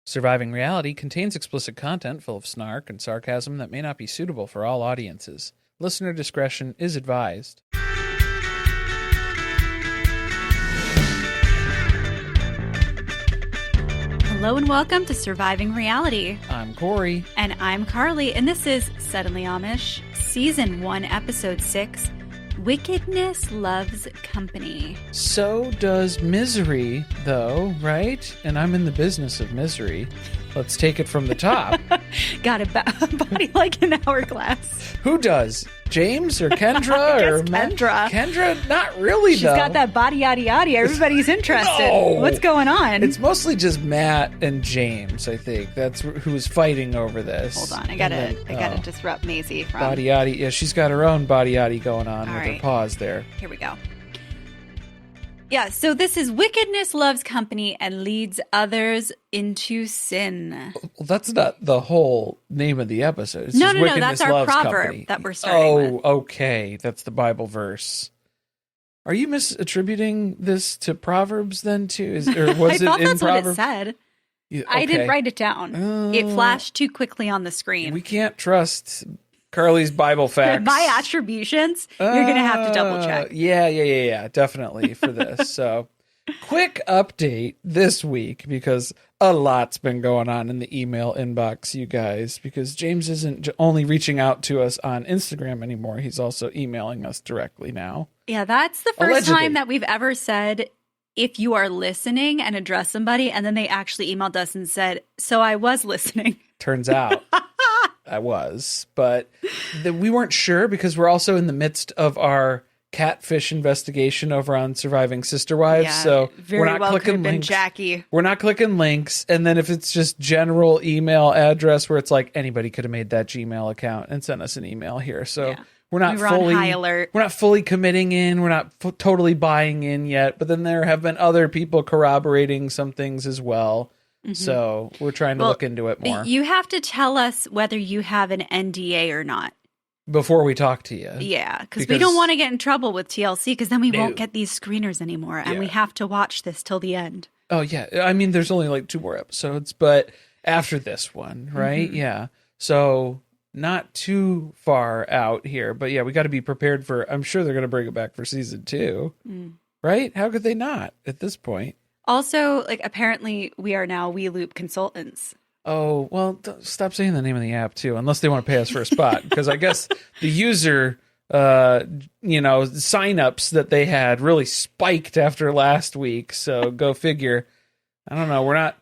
Surviving Reality contains explicit content full of snark and sarcasm that may not be suitable for all audiences. Listener discretion is advised. Hello and welcome to Surviving Reality. I'm Corey. And I'm Carly, and this is Suddenly Amish, Season 1, Episode 6, Wickedness Loves Company. So does misery, though, right? And I'm in the business of misery. Let's take it from the top. Got a body like an hourglass. Who does? James or Kendra? I guess or Kendra. Kendra? Not really, She's though. got that body yaddy yaddy. Everybody's interested. No. What's going on? It's mostly just Matt and James, I think. That's who's fighting over this. Hold on. I gotta disrupt Maisie from... Body yaddy. Yeah, she's got her own body yaddy going on with her paws there. Here we go. Yeah, so this is Wickedness Loves Company and leads others into sin. Well, that's not the whole name of the episode. It's No, just Wickedness that's our Loves proverb Company. that we're starting with. Oh, okay. That's the Bible verse. Are you misattributing this to Proverbs then, too? Or was I thought it in that's Proverbs? what it said. Yeah, I didn't okay. write it down. It flashed too quickly on the screen. We can't trust Carly's Bible facts. My attributions, you're going to have to double check. Yeah, definitely for this. So, quick update this week because a lot's been going on in the email inbox, you guys, because James isn't only reaching out to us on Instagram anymore. He's also emailing us directly now. Yeah, that's the first Allegedly. time that we've ever said, if you are listening and address somebody, and then they actually emailed us and said, so I was listening. Turns out I was, but we weren't sure because we're also in the midst of our catfish investigation over on Surviving Sister Wives. Yeah, so very we're not well clicking could have been links. Jackie. We're not clicking links. And then if it's just general email address where it's like anybody could have made that Gmail account and sent us an email here. So Yeah. we're not We were fully on high alert. We're not fully committing in. We're not totally buying in yet. But then there have been other people corroborating some things as well. Mm-hmm. So we're trying to look into it more You have to tell us whether you have an NDA or not. before we talk to you. Yeah, because we don't want to get in trouble with TLC because then we No. won't get these screeners anymore. And Yeah. we have to watch this till the end. Oh, yeah. I mean, there's only like 2 more episodes, but after this one, right? Mm-hmm. Yeah. So not too far out here, but yeah, we got to be prepared for, I'm sure they're going to bring it back for season 2, right? How could they not at this point? Also, like, apparently we are now We Loop consultants. Oh, well, stop saying the name of the app too, unless they want to pay us for a spot, because I guess the user, signups that they had really spiked after last week. So go figure. I don't know. We're not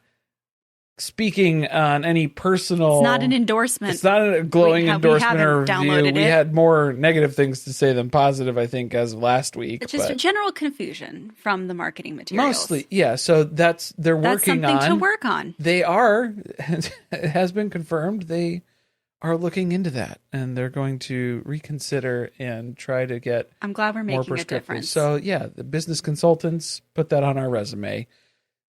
speaking on any personal. It's not an endorsement. It's not a glowing endorsement or review. downloaded We it. had more negative things to say than positive, I think, as of last week. It's just but general confusion from the marketing materials. mostly, yeah. So they're That's working something on. to work on. They are, it has been confirmed, they are looking into that, and they're going to reconsider and try to get I'm glad we're more making a prescriptive. difference. So, yeah, the business consultants, put that on our resume.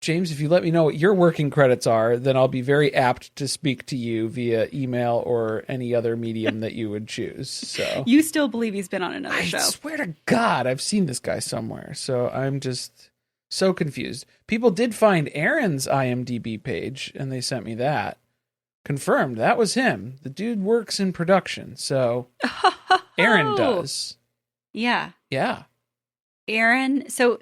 James, if you let me know what your working credits are, then I'll be very apt to speak to you via email or any other medium that you would choose. So You still believe he's been on another I show. swear to God, I've seen this guy somewhere. So I'm just so confused. People did find Aaron's IMDb page, and they sent me that. Confirmed. That was him. The dude works in production. So Aaron does. Yeah. Yeah. Aaron, so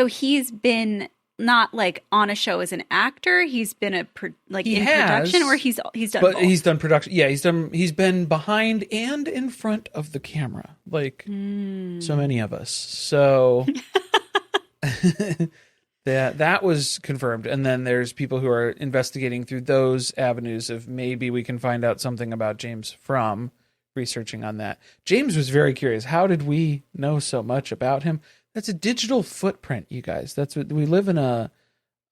he's been not like on a show as an actor. He's been in production, or he's done But both? he's done production. Yeah, he's been behind and in front of the camera. Like so many of us. So that was confirmed. And then there's people who are investigating through those avenues of maybe we can find out something about James from researching on that. James was very curious. How did we know so much about him? That's a digital footprint, you guys. That's what we live in, a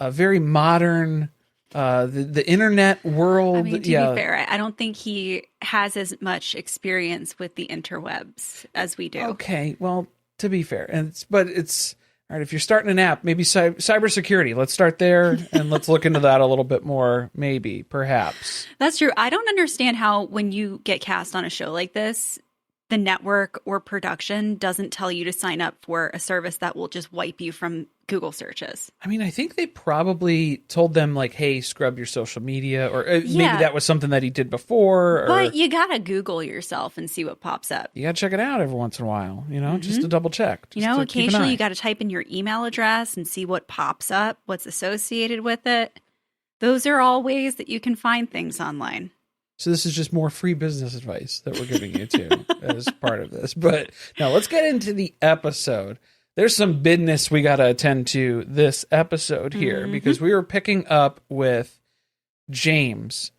very modern the internet world. I mean, to be fair, I don't think he has as much experience with the interwebs as we do. Okay, well, to be fair, but it's all right. If you're starting an app, maybe cybersecurity. Let's start there and let's look into that a little bit more. Maybe, perhaps. That's true. I don't understand how when you get cast on a show like this, the network or production doesn't tell you to sign up for a service that will just wipe you from Google searches. I mean, I think they probably told them, like, hey, scrub your social media, or maybe that was something that he did before. But you got to Google yourself and see what pops up. You got to check it out every once in a while, just to double check. Occasionally you got to type in your email address and see what pops up, what's associated with it. Those are all ways that you can find things online. So this is just more free business advice that we're giving you, too, as part of this. But now let's get into the episode. There's some business we got to attend to this episode here because we were picking up with James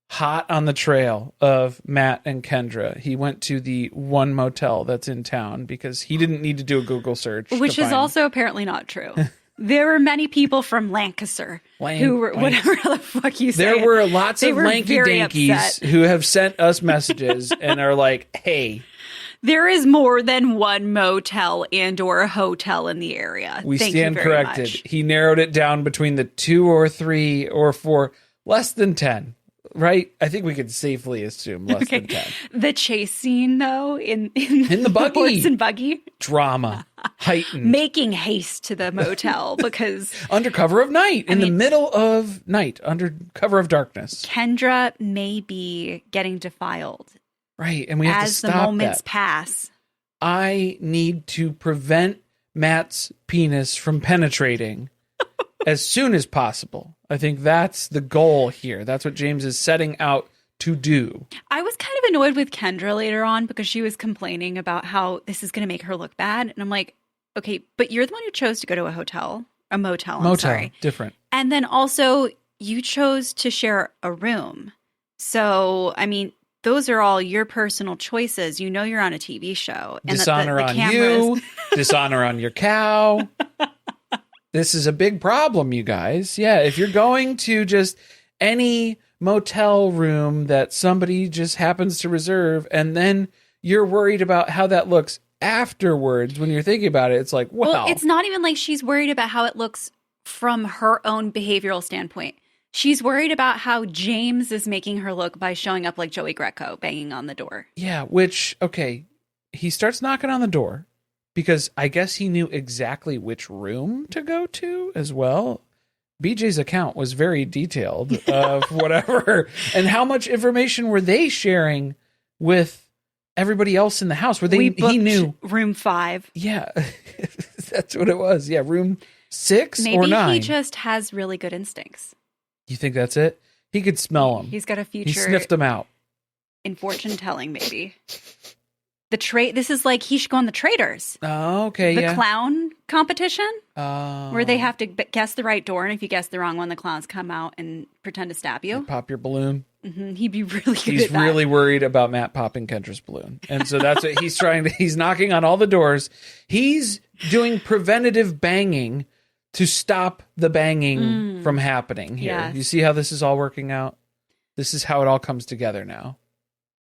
hot on the trail of Matt and Kendra. He went to the one motel that's in town because he didn't need to do a Google search. Which is also apparently not true. There were many people from Lancaster who were, whatever the fuck you say. There were lots of lanky-dankies who have sent us messages and are like, hey, there is more than one motel and or a hotel in the area. We stand corrected. Much. He narrowed it down between the 2 or 3 or 4, less than 10, right? I think we could safely assume less than 10. The chase scene, though, in the buggy. Horse and buggy. Drama. Heightened. Making haste to the motel because... under cover of night. In the middle of night. Under cover of darkness. Kendra may be getting defiled. Right, and we have to stop that. As the moments pass. I need to prevent Matt's penis from penetrating as soon as possible. I think that's the goal here. That's what James is setting out to do. I was kind of annoyed with Kendra later on because she was complaining about how this is going to make her look bad. And I'm like, okay, but you're the one who chose to go to a motel. I'm sorry. Different. And then also you chose to share a room. So, I mean... those are all your personal choices. You know you're on a TV show. And dishonor on you. Dishonor on your cow. This is a big problem, you guys. Yeah, if you're going to just any motel room that somebody just happens to reserve, and then you're worried about how that looks afterwards when you're thinking about it, it's like, well, it's not even like she's worried about how it looks from her own behavioral standpoint. She's worried about how James is making her look by showing up like Joey Greco, banging on the door. Yeah, which, okay, he starts knocking on the door because I guess he knew exactly which room to go to as well. BJ's account was very detailed of whatever. And how much information were they sharing with everybody else in the house? He knew room 5. Yeah, that's what it was. Yeah, room 6 or 9. Maybe he just has really good instincts. You think that's it? He could smell them. He's got a future. He sniffed them out. In fortune telling, maybe. This is like he should go on the Traders. Oh, okay, the clown competition. Oh. Where they have to guess the right door, and if you guess the wrong one, the clowns come out and pretend to stab you. Pop your balloon. Mm-hmm. He'd be really good at that. He's really worried about Matt popping Kendra's balloon. And so that's what he's trying to... He's knocking on all the doors. He's doing preventative banging to stop the banging from happening here. Yes. You see how this is all working out? This is how it all comes together now,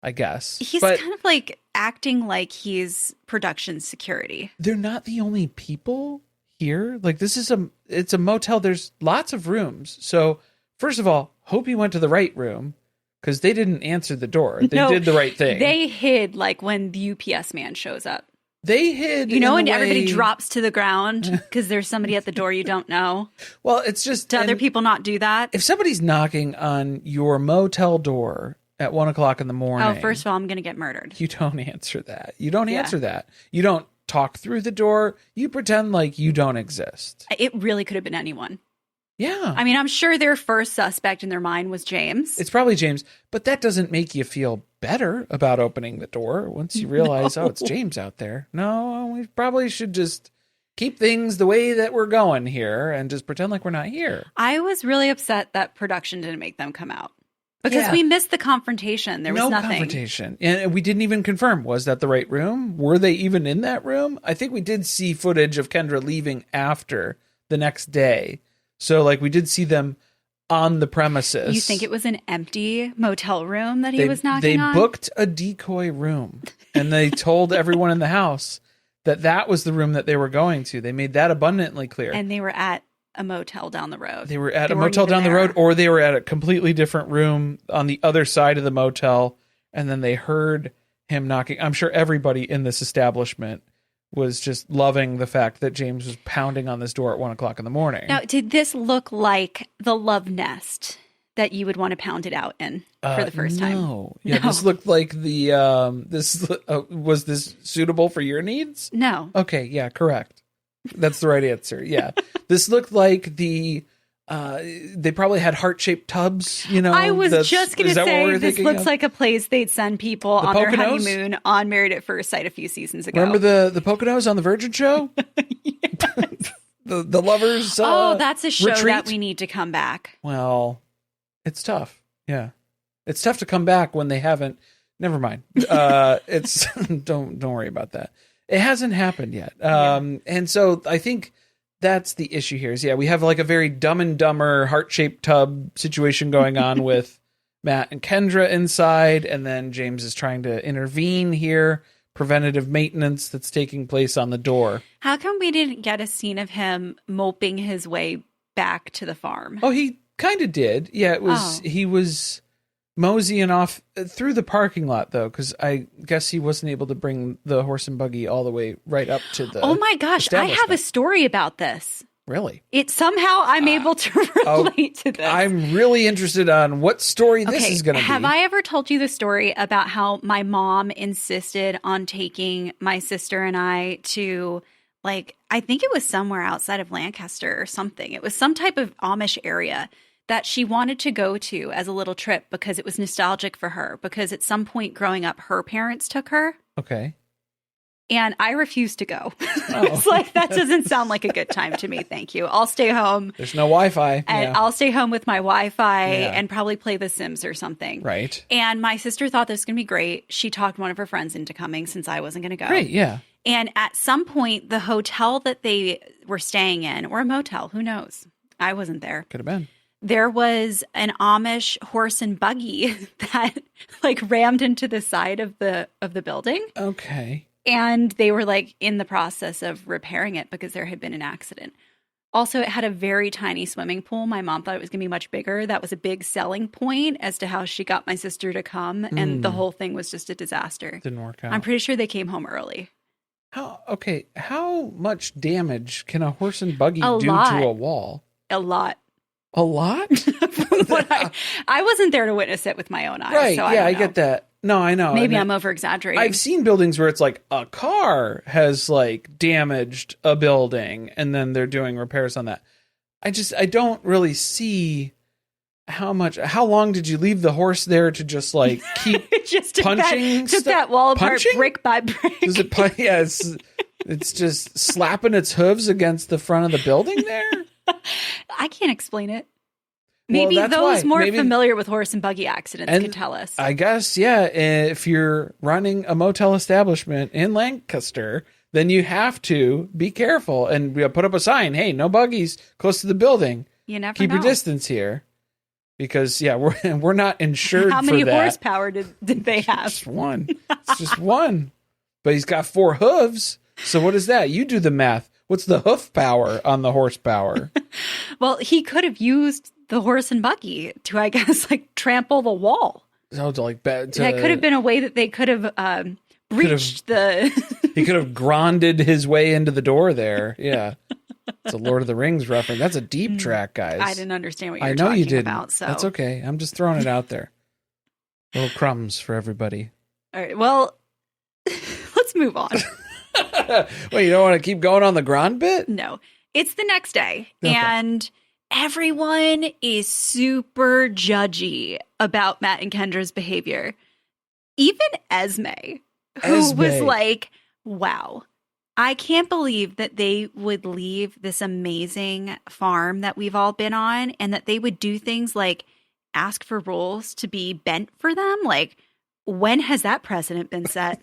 I guess. He's kind of like acting like he's production security. They're not the only people here. Like, it's a motel. There's lots of rooms. So first of all, hope he went to the right room because they didn't answer the door. They did the right thing. They hid like when the UPS man shows up. They hid, and everybody drops to the ground because there's somebody at the door you don't know. Well, it's just... Do other people not do that? If somebody's knocking on your motel door at 1:00 in the morning... Oh, first of all, I'm going to get murdered. You don't answer that. You don't answer that. You don't talk through the door. You pretend like you don't exist. It really could have been anyone. Yeah. I mean, I'm sure their first suspect in their mind was James. It's probably James, but that doesn't make you feel better about opening the door once you realize, oh, it's James out there. No, we probably should just keep things the way that we're going here and just pretend like we're not here. I was really upset that production didn't make them come out because we missed the confrontation. There was nothing. No confrontation. And we didn't even confirm, was that the right room? Were they even in that room? I think we did see footage of Kendra leaving after the next day. So, like, we did see them on the premises. You think it was an empty motel room that he was knocking on? They booked a decoy room, and they told everyone in the house that was the room that they were going to. They made that abundantly clear. And they were at a motel down the road. They were at a motel down the road, or they were at a completely different room on the other side of the motel, and then they heard him knocking. I'm sure everybody in this establishment was just loving the fact that James was pounding on this door at 1 o'clock in the morning. Now, did this look like the love nest that you would want to pound it out in for the first time? No. Yeah, this looked like the, was this suitable for your needs? No. Okay, yeah, correct. That's the right answer. Yeah. This looked like they probably had heart-shaped tubs, I was just going to say, this looks of? like a place they'd send people on their Poconos? honeymoon on Married at First Sight a few seasons ago. Remember the Poconos on the Virgin show? the lovers that's a show retreat? that we need to come back. Well, it's tough. Yeah. It's tough to come back when they haven't. Never mind. It's don't worry about that. It hasn't happened yet. And so I think that's the issue here is, we have like a very Dumb and Dumber heart-shaped tub situation going on with Matt and Kendra inside. And then James is trying to intervene here. Preventative maintenance that's taking place on the door. How come we didn't get a scene of him moping his way back to the farm? Oh, he kind of did. Yeah, he was moseying off through the parking lot, though, because I guess he wasn't able to bring the horse and buggy all the way right up to the Oh my gosh, I have a story about this. Really? It somehow I'm able to relate to this. I'm really interested on what story this is going to be. Have I ever told you the story about how my mom insisted on taking my sister and I to, like, I think it was somewhere outside of Lancaster or something. It was some type of Amish area that she wanted to go to as a little trip because it was nostalgic for her, because at some point growing up, her parents took her. Okay. And I refused to go. Oh. It's like, that doesn't sound like a good time to me. Thank you. I'll stay home. There's no Wi-Fi. And I'll stay home with my Wi-Fi and probably play The Sims or something. Right. And my sister thought this was going to be great. She talked one of her friends into coming since I wasn't going to go. Great, yeah. And at some point, the hotel that they were staying in, or a motel, who knows? I wasn't there. Could have been. There was an Amish horse and buggy that like rammed into the side of the building. Okay. And they were like in the process of repairing it because there had been an accident. Also, it had a very tiny swimming pool. My mom thought it was going to be much bigger. That was a big selling point as to how she got my sister to come. And the whole thing was just a disaster. Didn't work out. I'm pretty sure they came home early. How much damage can a horse and buggy do lot. to a wall? A lot. A lot? I wasn't there to witness it with my own eyes. Right. So I get that. No, I know. Maybe I'm over exaggerating. I've seen buildings where it's like a car has like damaged a building and then they're doing repairs on that. I don't really see how long did you leave the horse there to just like keep just punching? Took that wall apart punching? brick by brick. Does it yeah, it's just slapping its hooves against the front of the building there? I can't explain it. Maybe those more familiar with horse and buggy accidents could tell us. I guess, yeah. If you're running a motel establishment in Lancaster, then you have to be careful and put up a sign. Hey, no buggies close to the building. You never Keep know. your distance here. Because, we're not insured for that. How many horsepower did they have? Just one. It's just one. But he's got 4 hooves. So what is that? You do the math. What's the hoof power on the horsepower? Well, he could have used the horse and buggy to, I guess, like trample the wall. So that could have been a way that they could have breached the... He could have gronded his way into the door there. Yeah. It's a Lord of the Rings reference. That's a deep track, guys. I didn't understand what you were talking about. So that's okay. I'm just throwing it out there. Little crumbs for everybody. All right. Well, let's move on. Wait, you don't want to keep going on the Grand bit? No. It's the next day, Okay. and everyone is super judgy about Matt and Kendra's behavior. Even Esme, who was like, wow, I can't believe that they would leave this amazing farm that we've all been on and that they would do things like ask for rules to be bent for them. Like, when has that precedent been set?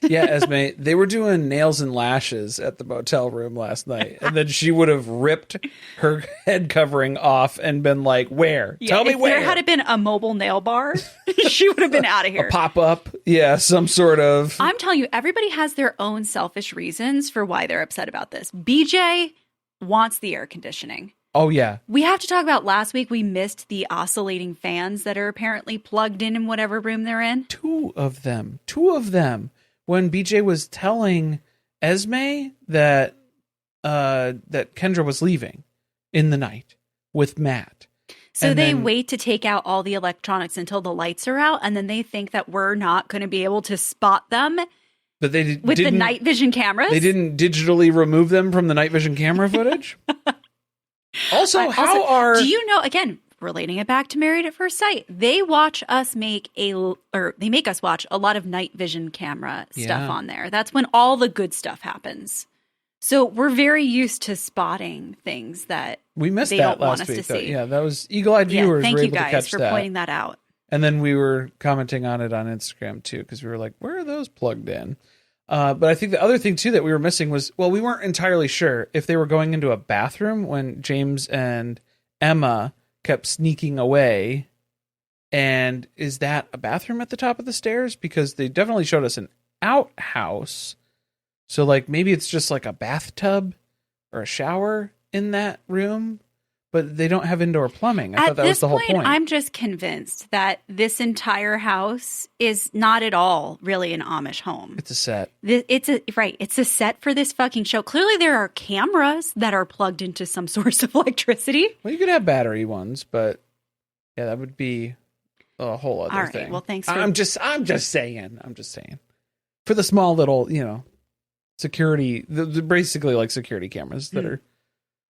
Yeah, Esme, they were doing nails and lashes at the motel room last night. And then she would have ripped her head covering off and been like, where? Tell me where. If there had been a mobile nail bar, she would have been out of here. A pop-up. Yeah, some sort of... I'm telling you, everybody has their own selfish reasons for why they're upset about this. BJ wants the air conditioning. Oh, yeah. We have to talk about last week. We missed the oscillating fans that are apparently plugged in whatever room they're in. Two of them. When BJ was telling Esme that Kendra was leaving in the night with Matt. So And they then- wait to take out all the electronics until the lights are out, and then they think that we're not going to be able to spot them But they with the didn't- night vision cameras. They didn't digitally remove them from the night vision camera footage? Also, do you know, again, relating it back to Married at First Sight, they make us watch a lot of night vision camera stuff on there. That's when all the good stuff happens. So we're very used to spotting things that we missed they that don't want last us week. to see. Yeah, that was eagle-eyed viewers thank were you able to guys catch for that. pointing that out. And then we were commenting on it on Instagram too, because we were like, where are those plugged in? But I think the other thing too that we were missing was, well, we weren't entirely sure if they were going into a bathroom when James and Emma kept sneaking away. And is that a bathroom at the top of the stairs? Because they definitely showed us an outhouse. So like maybe it's just like a bathtub or a shower in that room, but they don't have indoor plumbing. I thought that was the whole point. I'm just convinced that this entire house is not at all really an Amish home. It's a set. It's a set for this fucking show. Clearly there are cameras that are plugged into some source of electricity. Well, you could have battery ones, but yeah, that would be a whole other all right, thing. well, thanks for... I'm just saying. For the small little, security, basically like security cameras that are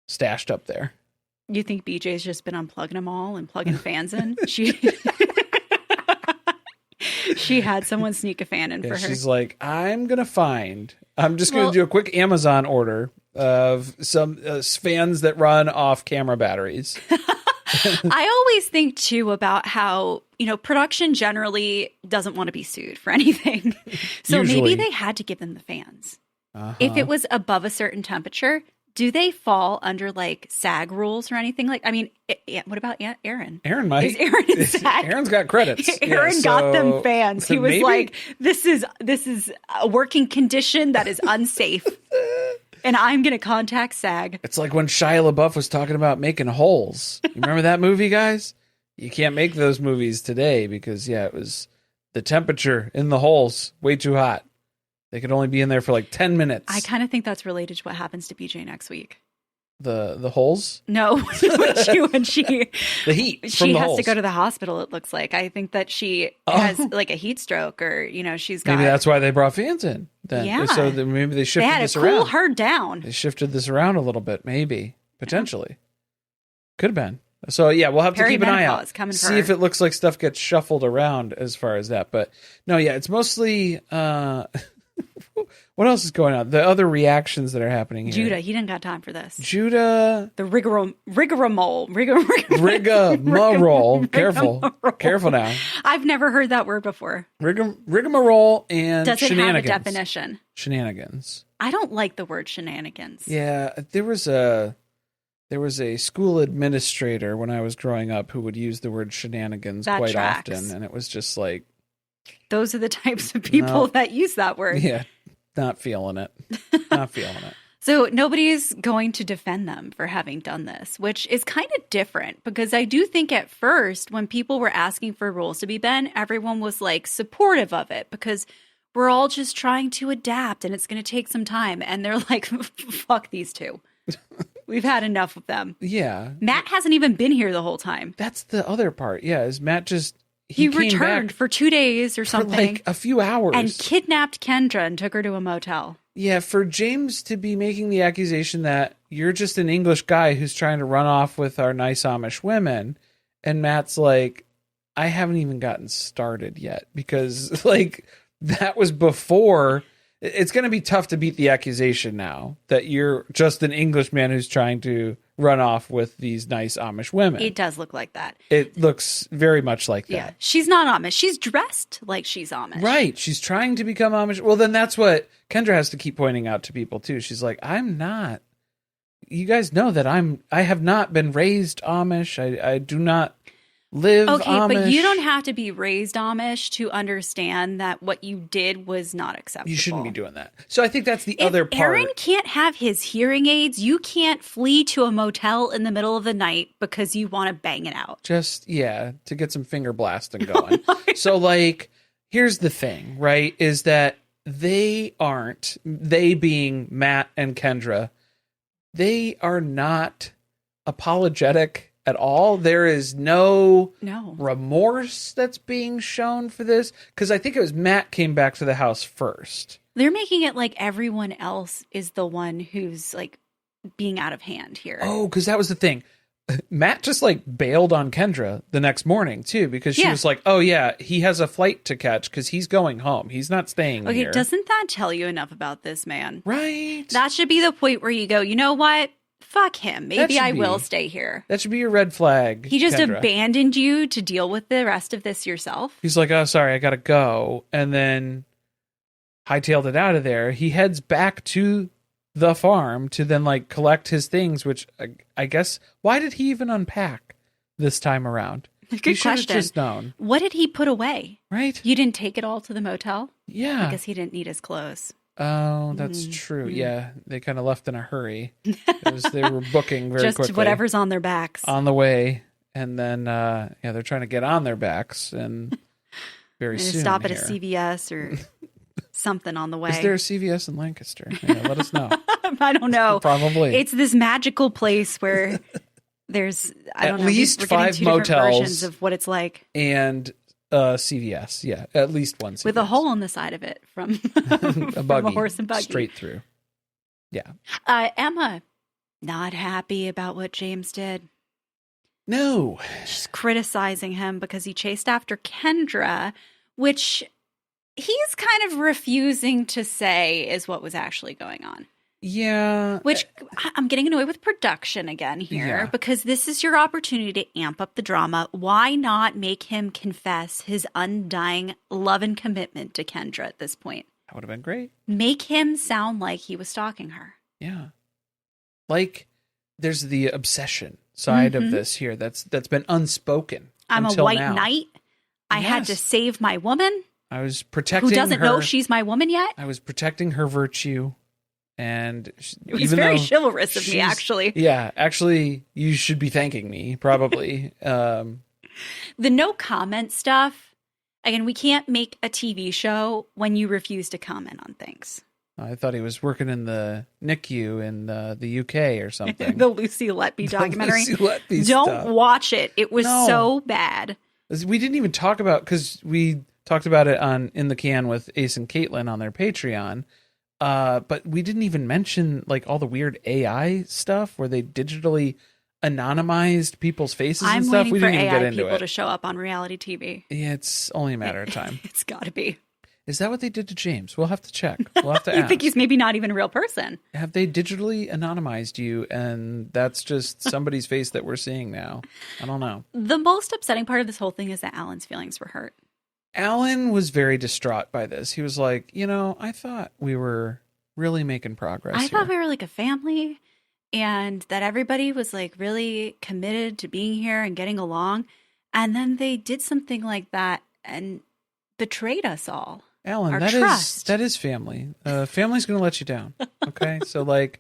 stashed up there. You think BJ's just been unplugging them all and plugging fans in? She had someone sneak a fan in for her. She's like, I'm just going to do a quick Amazon order of some fans that run off camera batteries. I always think too about how, production generally doesn't want to be sued for anything. So Usually. maybe they had to give them the fans. If it was above a certain temperature, do they fall under like SAG rules or anything what about Aaron? Aaron might. Is Aaron in SAG? Aaron's got credits. Aaron got them fans. He was maybe. like, this is a working condition that is unsafe. And I'm going to contact SAG. It's like when Shia LaBeouf was talking about making holes. You remember that movie, guys? You can't make those movies today because, it was the temperature in the holes way too hot. They could only be in there for like 10 minutes. I kind of think that's related to what happens to BJ next week. The holes? No, when she the heat. She has holes. to go to the hospital. It looks like. I think that she has like a heat stroke, or she's got. Maybe that's why they brought fans in. Then. Yeah. So maybe they shifted this around. They had to cool her down. They shifted this around a little bit, maybe potentially. Could have been. So we'll have to keep an eye out. See if it looks like stuff gets shuffled around as far as that. But no, it's mostly. What else is going on? The other reactions that are happening here. Judah, he didn't got time for this. Judah. The rigmarole. Rigmarole. Careful now. I've never heard that word before. Rigmarole and Does it shenanigans. have a definition? Shenanigans. I don't like the word shenanigans. Yeah, there was a school administrator when I was growing up who would use the word shenanigans quite often, and it was just like, those are the types of people that use that word. Yeah, not feeling it. Not feeling it. So nobody's going to defend them for having done this, which is kind of different because I do think at first when people were asking for rules to be bent, everyone was like supportive of it because we're all just trying to adapt and it's going to take some time. And they're like, fuck these two. We've had enough of them. Yeah. Matt hasn't even been here the whole time. That's the other part. Yeah, is Matt just... He returned for 2 days or something. For like a few hours. And kidnapped Kendra and took her to a motel. Yeah, for James to be making the accusation that you're just an English guy who's trying to run off with our nice Amish women. And Matt's like, I haven't even gotten started yet. Because like that was before... It's going to be tough to beat the accusation now that you're just an Englishman who's trying to run off with these nice Amish women. It does look like that. It looks very much like that. Yeah, she's not Amish. She's dressed like she's Amish. Right. She's trying to become Amish. Well, then that's what Kendra has to keep pointing out to people, too. She's like, I'm not. You guys know that I have not been raised Amish. I do not live Amish. But you don't have to be raised Amish to understand that what you did was not acceptable. You shouldn't be doing that. So I think that's the other part. Aaron can't have his hearing aids. You can't flee to a motel in the middle of the night because you want to bang it out. Just, to get some finger blasting going. So, like, here's the thing, right, is that they being Matt and Kendra, they are not apologetic at all. There is no remorse that's being shown for this. Because I think it was Matt came back to the house first. They're making it like everyone else is the one who's like being out of hand here. Oh, because that was the thing. Matt just like bailed on Kendra the next morning too, because she was like, oh yeah, he has a flight to catch because he's going home. He's not staying here. Okay, doesn't that tell you enough about this man? Right. That should be the point where you go, you know what? Fuck him. Maybe I will stay here. That should be your red flag. He just Kendra. abandoned you to deal with the rest of this yourself. He's like, oh, sorry, I gotta go. And then hightailed it out of there. He heads back to the farm to then like collect his things, which I guess, why did he even unpack this time around? Good question. Just known. What did he put away? Right. You didn't take it all to the motel? Yeah. I guess he didn't need his clothes. Oh, that's true. Yeah. They kind of left in a hurry. They were booking very just quickly. Just whatever's on their backs. On the way. And then, they're trying to get on their backs and very soon. Stop at a CVS or something on the way. Is there a CVS in Lancaster? Yeah, let us know. I don't know. Probably. It's this magical place where there's at least 5 motels versions of what it's like, and CVS. Yeah, at least one CVS. with a hole in the side of it from a buggy, from a horse and buggy straight through. Yeah. Emma, not happy about what James did. No, she's criticizing him because he chased after Kendra, which he's kind of refusing to say is what was actually going on. Yeah. Which I'm getting annoyed with production again here because this is your opportunity to amp up the drama. Why not make him confess his undying love and commitment to Kendra at this point? That would have been great. Make him sound like he was stalking her. Yeah. Like there's the obsession side of this here that's been unspoken. I'm a white knight. I had to save my woman. I was protecting who doesn't her. know she's my woman yet. I was protecting her virtue. And it was very chivalrous of me, actually. Yeah, actually, you should be thanking me, probably. The no comment stuff. Again, we can't make a TV show when you refuse to comment on things. I thought he was working in the NICU in the UK or something. The Lucy Letby documentary. Lucy Letby Don't stuff. Watch it. It was so bad. We didn't even talk about, because we talked about it on In the Can with Ace and Caitlin on their Patreon. But we didn't even mention like all the weird AI stuff where they digitally anonymized people's faces and stuff. We didn't even get into it. I'm waiting for AI people to show up on reality TV. Yeah, it's only a matter of time. It's got to be. Is that what they did to James? We'll have to check. We'll have to ask. I think he's maybe not even a real person. Have they digitally anonymized you and that's just somebody's face that we're seeing now? I don't know. The most upsetting part of this whole thing is that Alan's feelings were hurt. Alan was very distraught by this. He was like, I thought we were really making progress. I thought we were like a family and that everybody was like really committed to being here and getting along. And then they did something like that and betrayed us all. Alan, that is family. Family's going to let you down. Okay. So like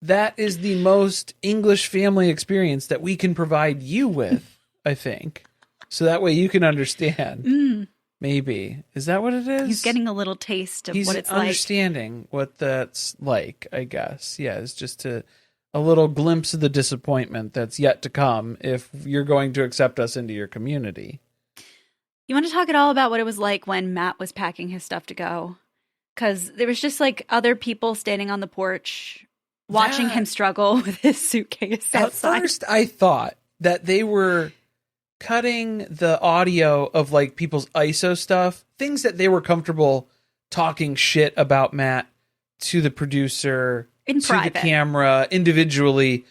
that is the most English family experience that we can provide you with, I think. So that way you can understand. Maybe. Is that what it is? He's getting a little taste of what it's like. He's understanding what that's like, I guess. Yeah, it's just a little glimpse of the disappointment that's yet to come if you're going to accept us into your community. You want to talk at all about what it was like when Matt was packing his stuff to go? Because there was just like other people standing on the porch watching him struggle with his suitcase outside. At first, I thought that they were cutting the audio of like people's ISO stuff, things that they were comfortable talking shit about Matt to the producer, in to private, the camera, individually.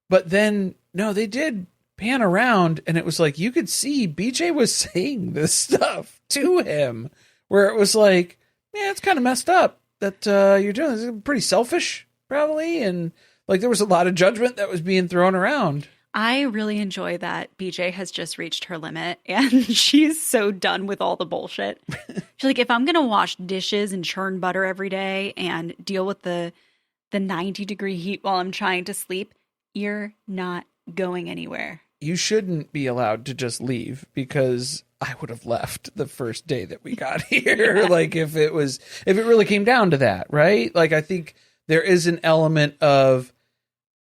But then, no, they did pan around and it was like, you could see BJ was saying this stuff to him where it was like, yeah, it's kind of messed up that you're doing this. It's pretty selfish, probably. And like, there was a lot of judgment that was being thrown around. I really enjoy that BJ has just reached her limit and she's so done with all the bullshit. She's like, if I'm going to wash dishes and churn butter every day and deal with the 90-degree heat while I'm trying to sleep, you're not going anywhere. you shouldn't be allowed to just leave, because I would have left the first day that we got here. Yeah. Like if it really came down to that, right? Like I think there is an element of,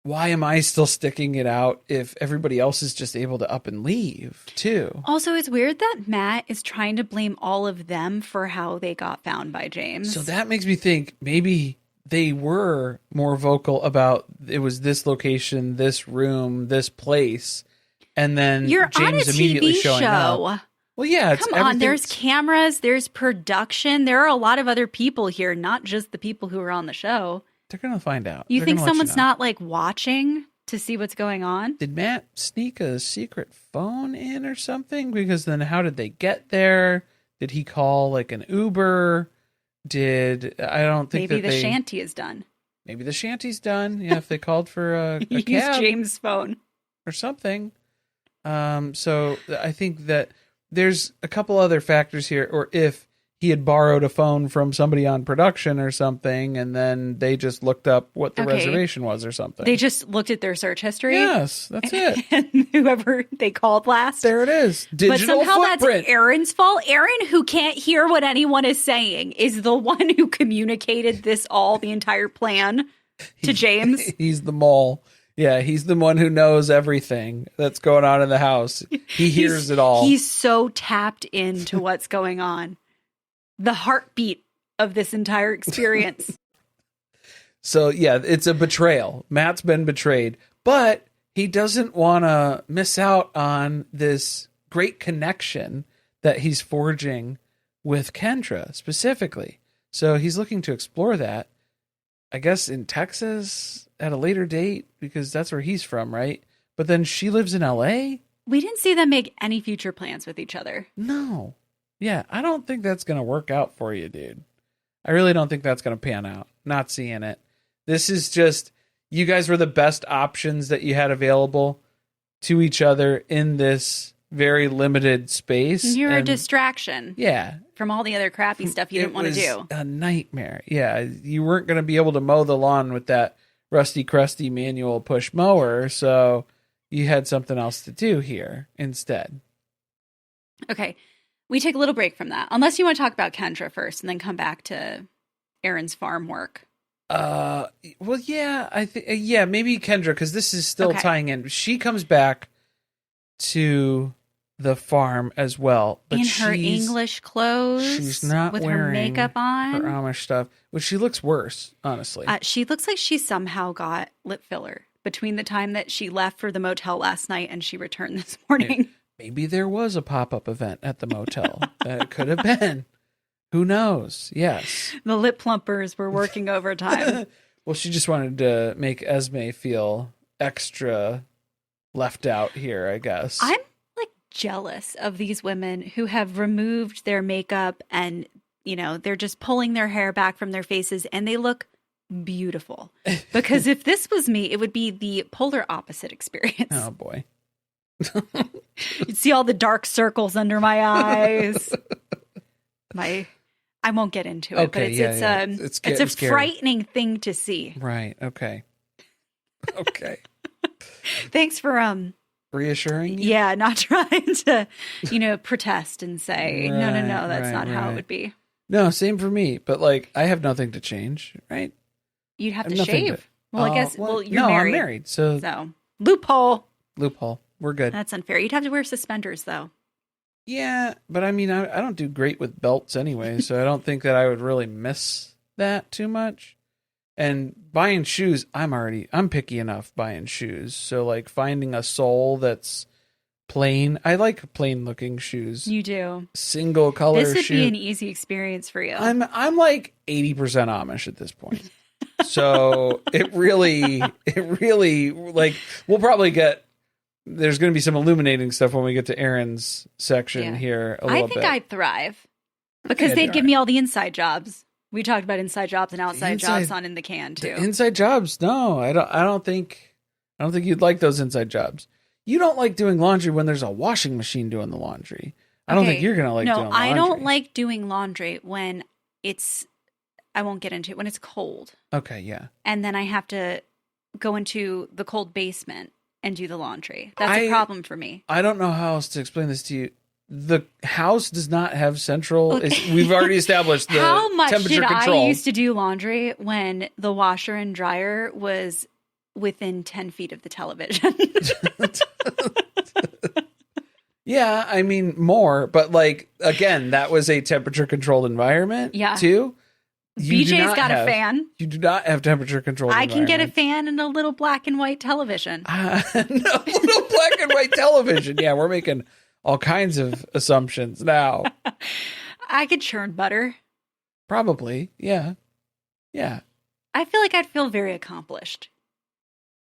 why am I still sticking it out if everybody else is just able to up and leave too? Also, it's weird that Matt is trying to blame all of them for how they got found by James. So that makes me think maybe they were more vocal about, it was this location, this room, this place, and then You're James on a immediately TV showing show. up. Well, yeah, it's Come on, there's cameras, there's production. There are a lot of other people here, not just the people who are on the show. They're going to find out. You They're think gonna let someone's know. not like watching to see what's going on? Did Matt sneak a secret phone in or something? Because then how did they get there? Did he call like an Uber? I don't think Maybe that the shanty is done. Maybe the shanty's done. Yeah, if they called for a Use cab James' phone. or something. So I think that there's a couple other factors here, or if he had borrowed a phone from somebody on production or something, and then they just looked up what the reservation was or something. They just looked at their search history. Yes, that's it. And whoever they called last. There it is. Digital but somehow footprint. that's Aaron's fault. Aaron, who can't hear what anyone is saying, is the one who communicated the entire plan to James. He's the mole. Yeah, he's the one who knows everything that's going on in the house. He hears it all. He's so tapped into what's going on. The heartbeat of this entire experience. So, yeah, it's a betrayal. Matt's been betrayed, but he doesn't want to miss out on this great connection that he's forging with Kendra specifically. So he's looking to explore that, I guess, in Texas at a later date, because that's where he's from, right? But then she lives in LA? We didn't see them make any future plans with each other. No. Yeah, I don't think that's going to work out for you, dude. I really don't think that's going to pan out. Not seeing it. This is just, you guys were the best options that you had available to each other in this very limited space. You're a distraction. Yeah. From all the other crappy stuff you didn't want to do. A nightmare. Yeah, you weren't going to be able to mow the lawn with that rusty, crusty manual push mower, so you had something else to do here instead. Okay. We take a little break from that. Unless you want to talk about Kendra first and then come back to Aaron's farm work. Well, yeah, I think, yeah, maybe Kendra, because this is still tying in. She comes back to the farm as well, but in her English clothes. She's not with wearing her makeup on. Her Amish stuff, which she looks worse, honestly. She looks like she somehow got lip filler between the time that she left for the motel last night and she returned this morning. Maybe there was a pop-up event at the motel. That could have been. Who knows? Yes. The lip plumpers were working overtime. Well, she just wanted to make Esme feel extra left out here, I guess. I'm like jealous of these women who have removed their makeup and, you know, they're just pulling their hair back from their faces and they look beautiful. Because if this was me, it would be the polar opposite experience. Oh, boy. You'd see all the dark circles under my eyes. I won't get into it, okay, but it's a frightening thing to see. Right. Okay. Okay. Thanks for reassuring you? Yeah, not trying to, protest and say no, that's not how it would be. No, same for me. But like, I have nothing to change, right? You'd have to shave. Well, I guess. Well, you're no, married. I'm married, so loophole. We're good. That's unfair. You'd have to wear suspenders, though. Yeah, but I mean, I don't do great with belts anyway, so I don't think that I would really miss that too much. And buying shoes, I'm picky enough buying shoes. So like finding a sole that's plain. I like plain looking shoes. You do. Single color shoe. This would be an easy experience for you. I'm like 80% Amish at this point. So it really like we'll probably there's going to be some illuminating stuff when we get to Aaron's section here a little bit. I think I'd thrive because they'd give me all the inside jobs. We talked about inside jobs and outside jobs on In the Can too. Inside jobs? No, I don't think you'd like those inside jobs. You don't like doing laundry when there's a washing machine doing the laundry. I don't think you're going to like doing laundry. No, I don't like doing laundry when I won't get into it, when it's cold. Okay, yeah. And then I have to go into the cold basement and do the laundry. That's a problem for me. I don't know how else to explain this to you. The house does not have central. We've already established the how much temperature did control. I used to do laundry when the washer and dryer was within 10 feet of the television? Yeah, I mean more, but like again, that was a temperature controlled environment. Yeah. Too. BJ's got a fan. You do not have temperature control. I can get a fan and a little black and white television. No, little black and white television. Yeah, we're making all kinds of assumptions now. I could churn butter. Probably. Yeah. Yeah. I feel like I'd feel very accomplished.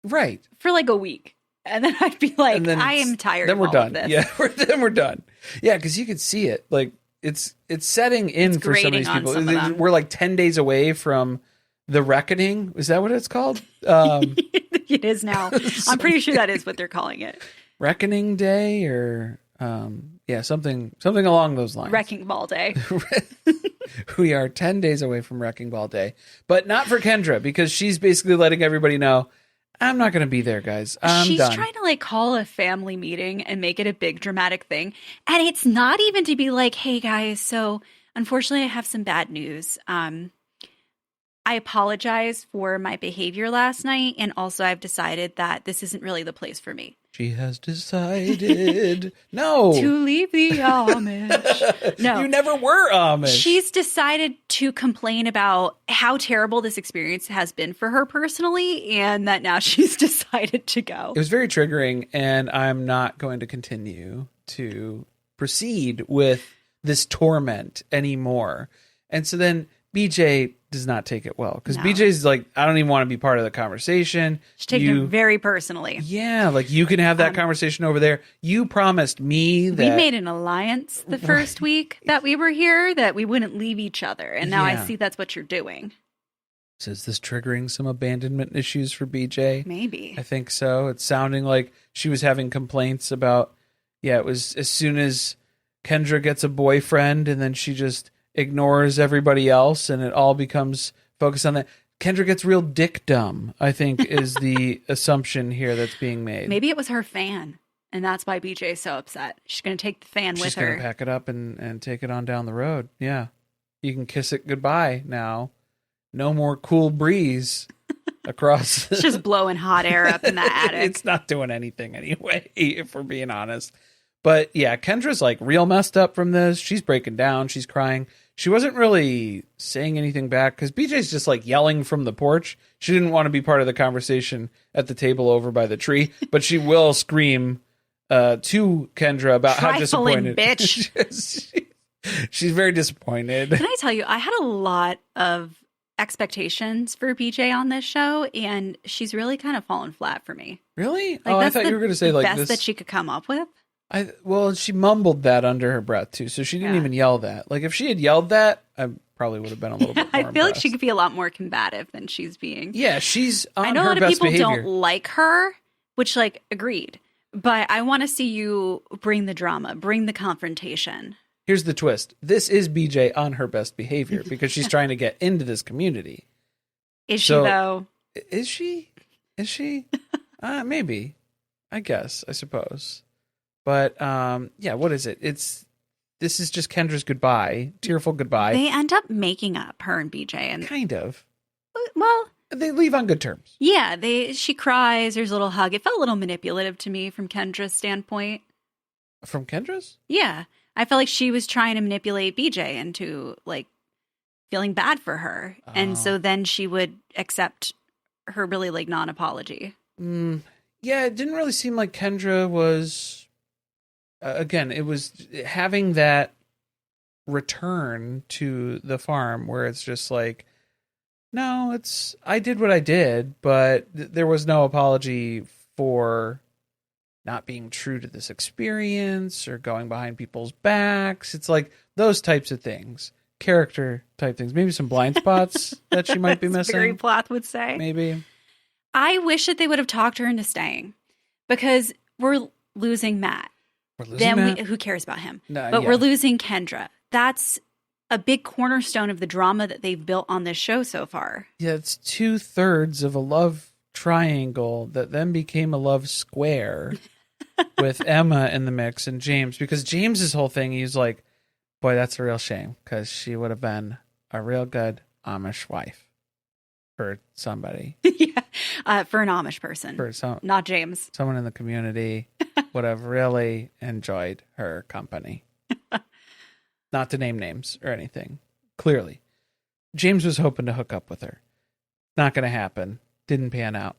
Right. For like a week. And then I'd be like, I am tired then of we're all done. of this. Yeah, then we're done. Yeah, because you could see it. Like it's setting in It's for some of these grating on people. some of them. We're like 10 days away from the reckoning. Is that what it's called? It is now. I'm pretty sure that is what they're calling it. Reckoning Day or something along those lines. Wrecking Ball Day. We are 10 days away from Wrecking Ball Day. But not for Kendra, because she's basically letting everybody know, I'm not going to be there, guys. She's done. trying to like call a family meeting and make it a big dramatic thing. And it's not even to be like, hey guys, so unfortunately I have some bad news. I apologize for my behavior last night. And also I've decided that this isn't really the place for me. She has decided no to leave the Amish. No, you never were Amish. She's decided to complain about how terrible this experience has been for her personally, and that now she's decided to go. It was very triggering, and I'm not going to continue to proceed with this torment anymore. And so then BJ does not take it well, because BJ's like, I don't even want to be part of the conversation. She's taking it very personally. Yeah, like you can have that conversation over there. You promised me that we made an alliance the first week that we were here, that we wouldn't leave each other, and now I see that's what you're doing. So is this triggering some abandonment issues for BJ? Maybe. I think so. It's sounding like she was having complaints about, it was as soon as Kendra gets a boyfriend and then she just ignores everybody else and it all becomes focused on that. Kendra gets real dick dumb, I think, is the assumption here that's being made. Maybe it was her fan, and that's why BJ is so upset. She's going to take the fan with her. She's going to pack it up and take it on down the road. Yeah. You can kiss it goodbye now. No more cool breeze across. It's just blowing hot air up in that attic. It's not doing anything anyway, if we're being honest. But yeah, Kendra's like real messed up from this. She's breaking down. She's crying. She wasn't really saying anything back because BJ's just like yelling from the porch. She didn't want to be part of the conversation at the table over by the tree, but she will scream to Kendra about how disappointed. Bitch. She's very disappointed. Can I tell you, I had a lot of expectations for BJ on this show, and she's really kind of fallen flat for me. Really? Like, I thought you were going to say like best this that she could come up with. Well, she mumbled that under her breath too, so she didn't even yell that. Like if she had yelled that, I probably would have been a little bit more I feel like she could be a lot more combative than she's being. Yeah, she's on I know her a lot of best people behavior. don't like her, which like agreed. But I want to see you bring the drama, bring the confrontation. Here's the twist. This is BJ on her best behavior because she's trying to get into this community. Is she though? Is she? Is she? Maybe. I guess, I suppose. But yeah, what is it? This is just Kendra's goodbye, tearful goodbye. They end up making up, her and BJ, and kind of. Well, they leave on good terms. Yeah, she cries. There's a little hug. It felt a little manipulative to me from Kendra's standpoint. From Kendra's? Yeah, I felt like she was trying to manipulate BJ into like feeling bad for her, and so then she would accept her really like non-apology. Yeah, it didn't really seem like Kendra was. Again, it was having that return to the farm where it's just like, no, I did what I did, but there was no apology for not being true to this experience or going behind people's backs. It's like those types of things, character type things, maybe some blind spots that she might be missing. Barry Plath would say. Maybe. I wish that they would have talked her into staying because we're losing Matt. Who cares about him? We're losing Kendra. That's a big cornerstone of the drama that they've built on this show so far. Yeah, it's 2/3 of a love triangle that then became a love square with Emma in the mix and James, because James's whole thing, he's like, boy, that's a real shame, because she would have been a real good Amish wife for somebody. Yeah, for an Amish person, not James. Someone in the community would have really enjoyed her company. Not to name names or anything. Clearly, James was hoping to hook up with her. Not going to happen. Didn't pan out.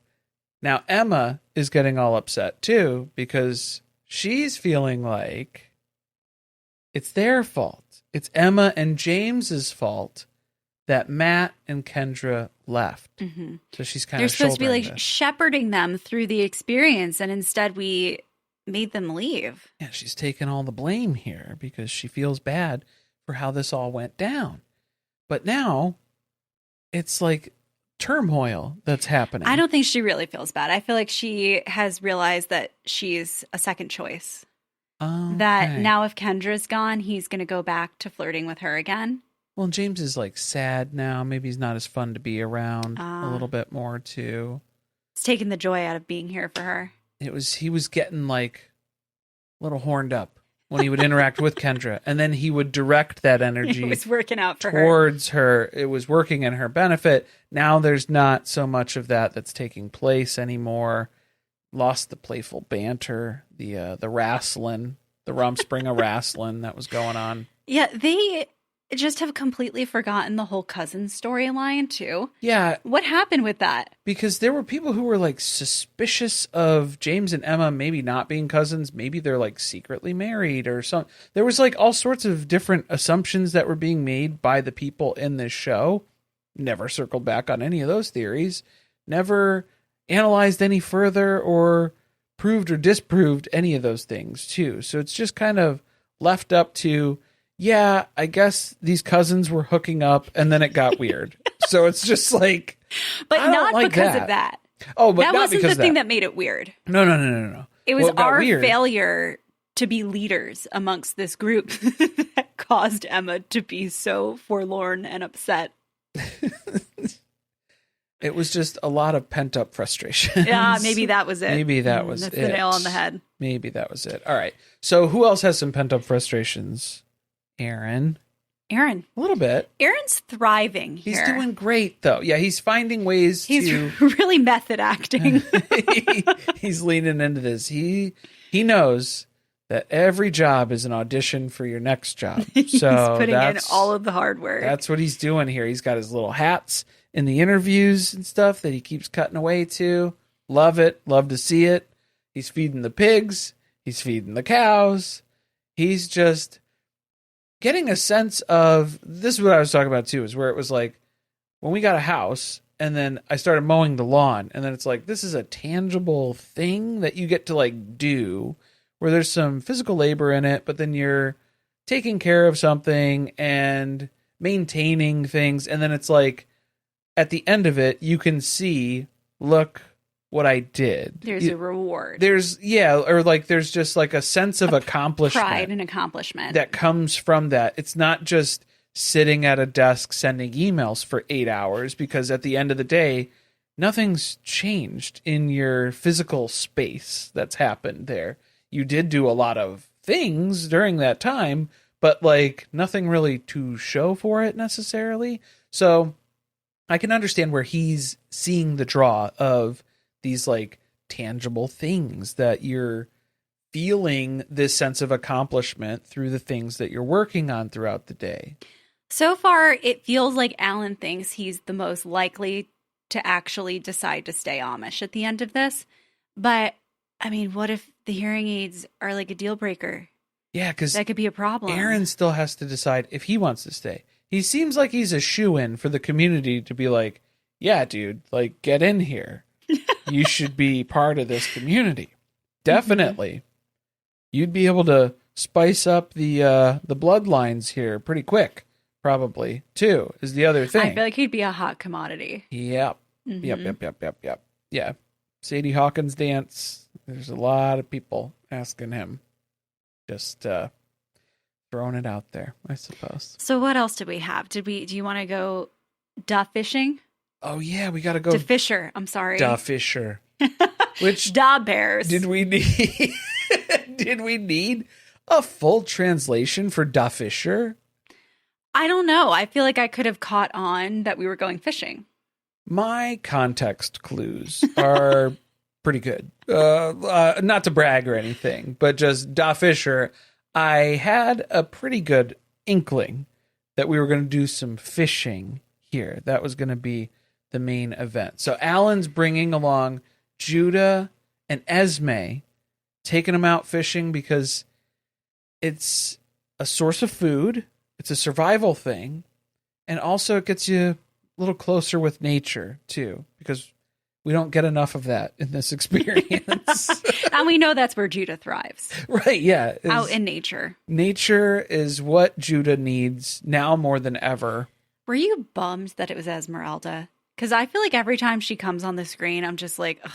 Now Emma is getting all upset too, because she's feeling like it's their fault. It's Emma and James's fault that Matt and Kendra left. Mm-hmm. So she's kind of They're supposed to be like shepherding them through the experience, and instead we made them leave. Yeah, she's taking all the blame here because she feels bad for how this all went down. But now it's like turmoil that's happening. I don't think she really feels bad. I feel like she has realized that she's a second choice. Okay. That now if Kendra's gone, he's going to go back to flirting with her again. Well, James is like sad now. Maybe he's not as fun to be around a little bit more too. It's taking the joy out of being here for her. He was getting like a little horned up when he would interact with Kendra, and then he would direct that energy. It was working out for towards her. It was working in her benefit. Now there's not so much of that that's taking place anymore. Lost the playful banter, the wrestling, the Rumspringa wrestling that was going on. Yeah, they just have completely forgotten the whole cousin storyline too. Yeah. What happened with that? Because there were people who were like suspicious of James and Emma maybe not being cousins. Maybe they're like secretly married or something. There was like all sorts of different assumptions that were being made by the people in this show. Never circled back on any of those theories. Never analyzed any further or proved or disproved any of those things too. So it's just kind of left up to, yeah, I guess these cousins were hooking up and then it got weird. So it's just like, but not like because of that. Oh, but that not wasn't because the thing that made it weird. No. It was our failure to be leaders amongst this group that caused Emma to be so forlorn and upset. It was just a lot of pent up frustration. Yeah, maybe that was it. Maybe that was That's it. the nail on the head. Maybe that was it. All right. So who else has some pent up frustrations? Aaron. A little bit. Aaron's thriving here. He's doing great, though. Yeah, he's finding ways He's really method acting. He's leaning into this. He knows that every job is an audition for your next job. He's putting in all of the hard work. That's what he's doing here. He's got his little hats in the interviews and stuff that he keeps cutting away to. Love it. Love to see it. He's feeding the pigs. He's feeding the cows. He's just getting a sense of, this is what I was talking about too, is where it was like, when we got a house and then I started mowing the lawn, and then it's like, this is a tangible thing that you get to like do, where there's some physical labor in it, but then you're taking care of something and maintaining things. And then it's like, at the end of it, you can see, look what I did. There's a reward. There's just like a sense of accomplishment. Pride and accomplishment. That comes from that. It's not just sitting at a desk sending emails for 8 hours, because at the end of the day, nothing's changed in your physical space that's happened there. You did do a lot of things during that time, but like nothing really to show for it necessarily. So I can understand where he's seeing the draw of these like tangible things, that you're feeling this sense of accomplishment through the things that you're working on throughout the day. So far, it feels like Allen thinks he's the most likely to actually decide to stay Amish at the end of this. But I mean, what if the hearing aids are like a deal breaker? Yeah, because that could be a problem. Aaron still has to decide if he wants to stay. He seems like he's a shoo-in for the community to be like, yeah, dude, like, get in here. You should be part of this community. Definitely. You'd be able to spice up the bloodlines here pretty quick, probably, too, is the other thing. I feel like he'd be a hot commodity. Yep. Yep. Yeah. Sadie Hawkins dance. There's a lot of people asking him. Just throwing it out there, I suppose. So what else did we have? Do you want to go duck fishing? Oh yeah, we got to go to Fisher. I'm sorry. Da Fisher. Which Da Bears. did we need? Did we need a full translation for Da Fisher? I don't know. I feel like I could have caught on that we were going fishing. My context clues are pretty good. Not to brag or anything, but just Da Fisher. I had a pretty good inkling that we were going to do some fishing here. That was going to be the main event. So Alan's bringing along Judah and Esme, taking them out fishing because it's a source of food. It's a survival thing. And also it gets you a little closer with nature too, because we don't get enough of that in this experience. And we know that's where Judah thrives. Right, yeah. Out in nature. Nature is what Judah needs now more than ever. Were you bummed that it was Esmeralda? Because I feel like every time she comes on the screen, I'm just like, ugh.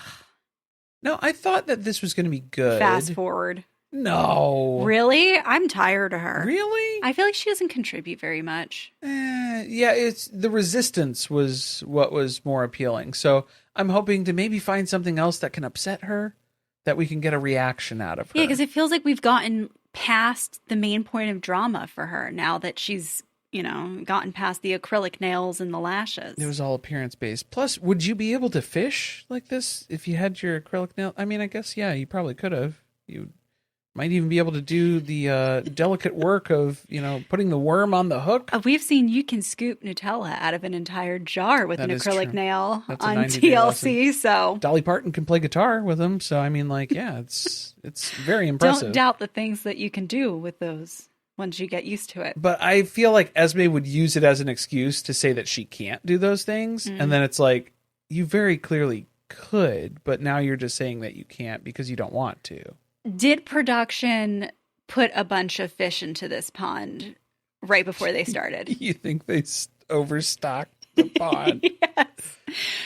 No, I thought that this was going to be good. Fast forward. No. Really? I'm tired of her. Really? I feel like she doesn't contribute very much. Yeah, it's the resistance was what was more appealing. So I'm hoping to maybe find something else that can upset her, that we can get a reaction out of her. Yeah, because it feels like we've gotten past the main point of drama for her now that she's, gotten past the acrylic nails and the lashes. It was all appearance based. Plus, would you be able to fish like this if you had your acrylic nail? I mean, I guess, yeah, you probably could have. You might even be able to do the delicate work of, putting the worm on the hook. We've seen you can scoop Nutella out of an entire jar with an acrylic nail on TLC. So Dolly Parton can play guitar with them. So, I mean, yeah, it's very impressive. Don't doubt the things that you can do with those once you get used to it. But I feel like Esme would use it as an excuse to say that she can't do those things. Mm. And then it's like, you very clearly could, but now you're just saying that you can't because you don't want to. Did production put a bunch of fish into this pond right before they started? You think they overstocked the pond? Yes.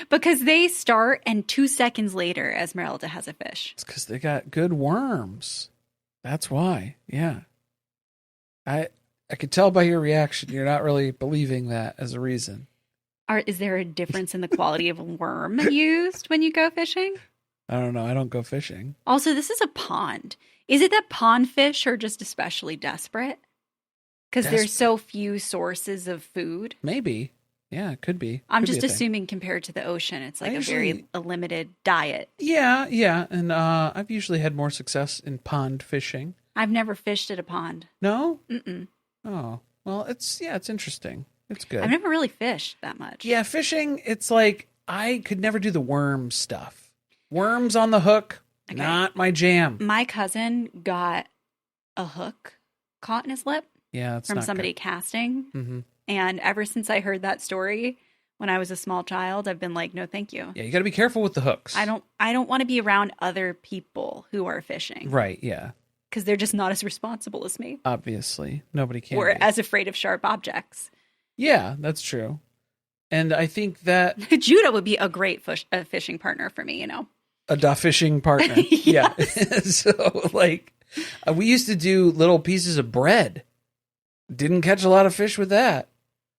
Because they start and 2 seconds later, Esmeralda has a fish. It's because they got good worms. That's why. Yeah. I could tell by your reaction, you're not really believing that as a reason. Is there a difference in the quality of worm used when you go fishing? I don't know. I don't go fishing. Also, this is a pond. Is it that pond fish are just especially desperate? Because there's so few sources of food? Maybe. Yeah, it could be. I'm just assuming compared to the ocean, it's like a limited diet. Yeah. And I've usually had more success in pond fishing. I've never fished at a pond. No? Mm-mm. Oh, well, it's interesting. It's good. I've never really fished that much. Yeah, fishing, it's like I could never do the worm stuff. Worms on the hook, not my jam. My cousin got a hook caught in his lip from somebody casting. Mm-hmm. And ever since I heard that story when I was a small child, I've been like, no, thank you. Yeah, you got to be careful with the hooks. I don't want to be around other people who are fishing. Right, yeah. Because they're just not as responsible as me. Obviously. Nobody can Or be. as afraid of sharp objects. Yeah, that's true. And I think that... Judah would be a great fishing partner for me, A da fishing partner. Yes. Yeah. So, we used to do little pieces of bread. Didn't catch a lot of fish with that.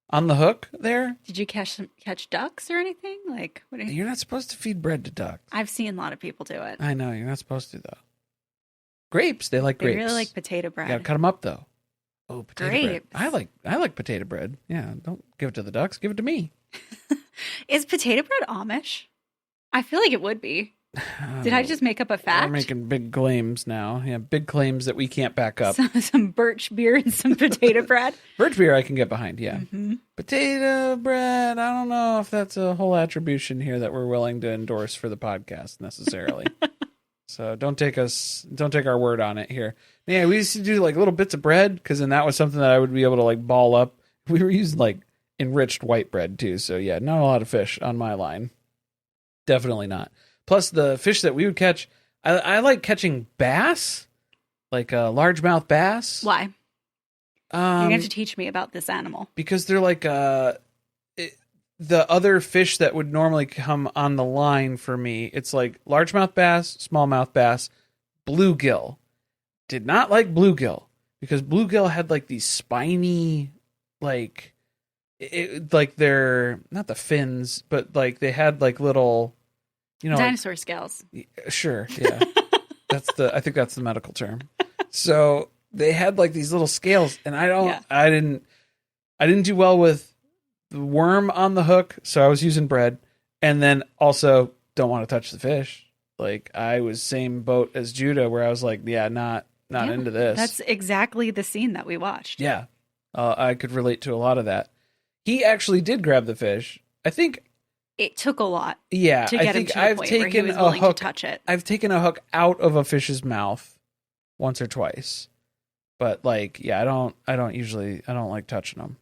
On the hook there. Did you catch ducks or anything? You're not supposed to feed bread to ducks. I've seen a lot of people do it. I know, you're not supposed to, though. Grapes. They like grapes. They really like potato bread. You gotta cut them up, though. Oh, potato grapes. bread. I like potato bread. Yeah, don't give it to the ducks. Give it to me. Is potato bread Amish? I feel like it would be. Did I just make up a fact? We're making big claims now. Yeah, big claims that we can't back up. Some birch beer and some potato bread. Birch beer I can get behind, yeah. Mm-hmm. Potato bread, I don't know if that's a whole attribution here that we're willing to endorse for the podcast necessarily. So don't take our word on it here. Yeah, we used to do little bits of bread because then that was something that I would be able to ball up. We were using enriched white bread too. So yeah, not a lot of fish on my line. Definitely not. Plus the fish that we would catch, I like catching bass, like a largemouth bass. Why? You're going to have to teach me about this animal. Because they're the other fish that would normally come on the line for me, it's like largemouth bass, smallmouth bass, bluegill. Did not like bluegill because bluegill had these spiny, like they're not the fins, but like they had like little, dinosaur scales. Sure, yeah. I think that's the medical term. So they had like these little scales, and I didn't do well with the worm on the hook, so I was using bread, and then also don't want to touch the fish. Like I was same boat as Judah, where I was like, yeah, not into this. That's exactly the scene that we watched. Yeah, I could relate to a lot of that. He actually did grab the fish. I think it took a lot. Yeah, to get him to the point where he was willing to touch it. I've taken a hook out of a fish's mouth once or twice, but like, yeah, I don't like touching them.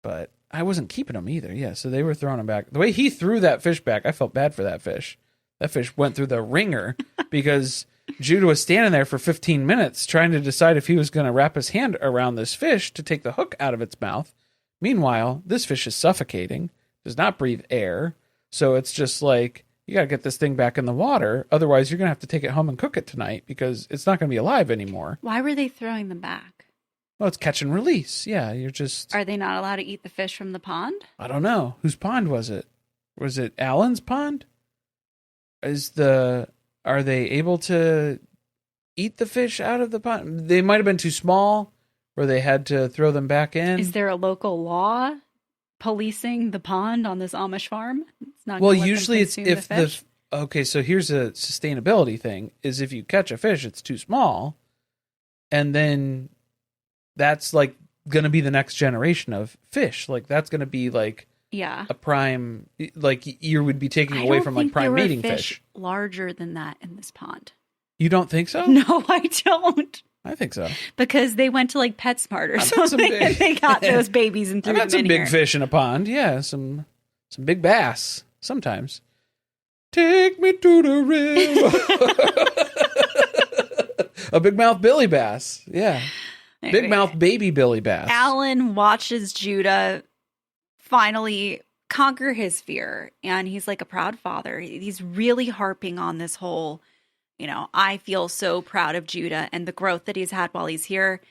But I wasn't keeping them either. Yeah, so they were throwing them back. The way he threw that fish back, I felt bad for that fish. That fish went through the ringer because Judah was standing there for 15 minutes trying to decide if he was going to wrap his hand around this fish to take the hook out of its mouth. Meanwhile, this fish is suffocating, does not breathe air. So it's just like, you got to get this thing back in the water. Otherwise, you're going to have to take it home and cook it tonight because it's not going to be alive anymore. Why were they throwing them back? Well, it's catch and release. Yeah, you're just... Are they not allowed to eat the fish from the pond? I don't know. Whose pond was it? Was it Allen's pond? Are they able to eat the fish out of the pond? They might have been too small where they had to throw them back in. Is there a local law policing the pond on this Amish farm? It's not usually it's if okay, so here's a sustainability thing is if you catch a fish, it's too small, and then that's like going to be the next generation of fish. Like that's going to be like a prime, like you would be taking away from like prime mating fish. Larger than that in this pond. You don't think so? No, I don't. I think so. Because they went to like PetSmart or something and they got those babies and threw them in here. I've had some big fish in a pond. Yeah, some big bass sometimes. Take me to the river. A big mouth Billy bass. Yeah. Anyway, big mouth baby Billy bass. Allen watches Judah finally conquer his fear. And he's like a proud father. He's really harping on this whole, I feel so proud of Judah and the growth that he's had while he's here.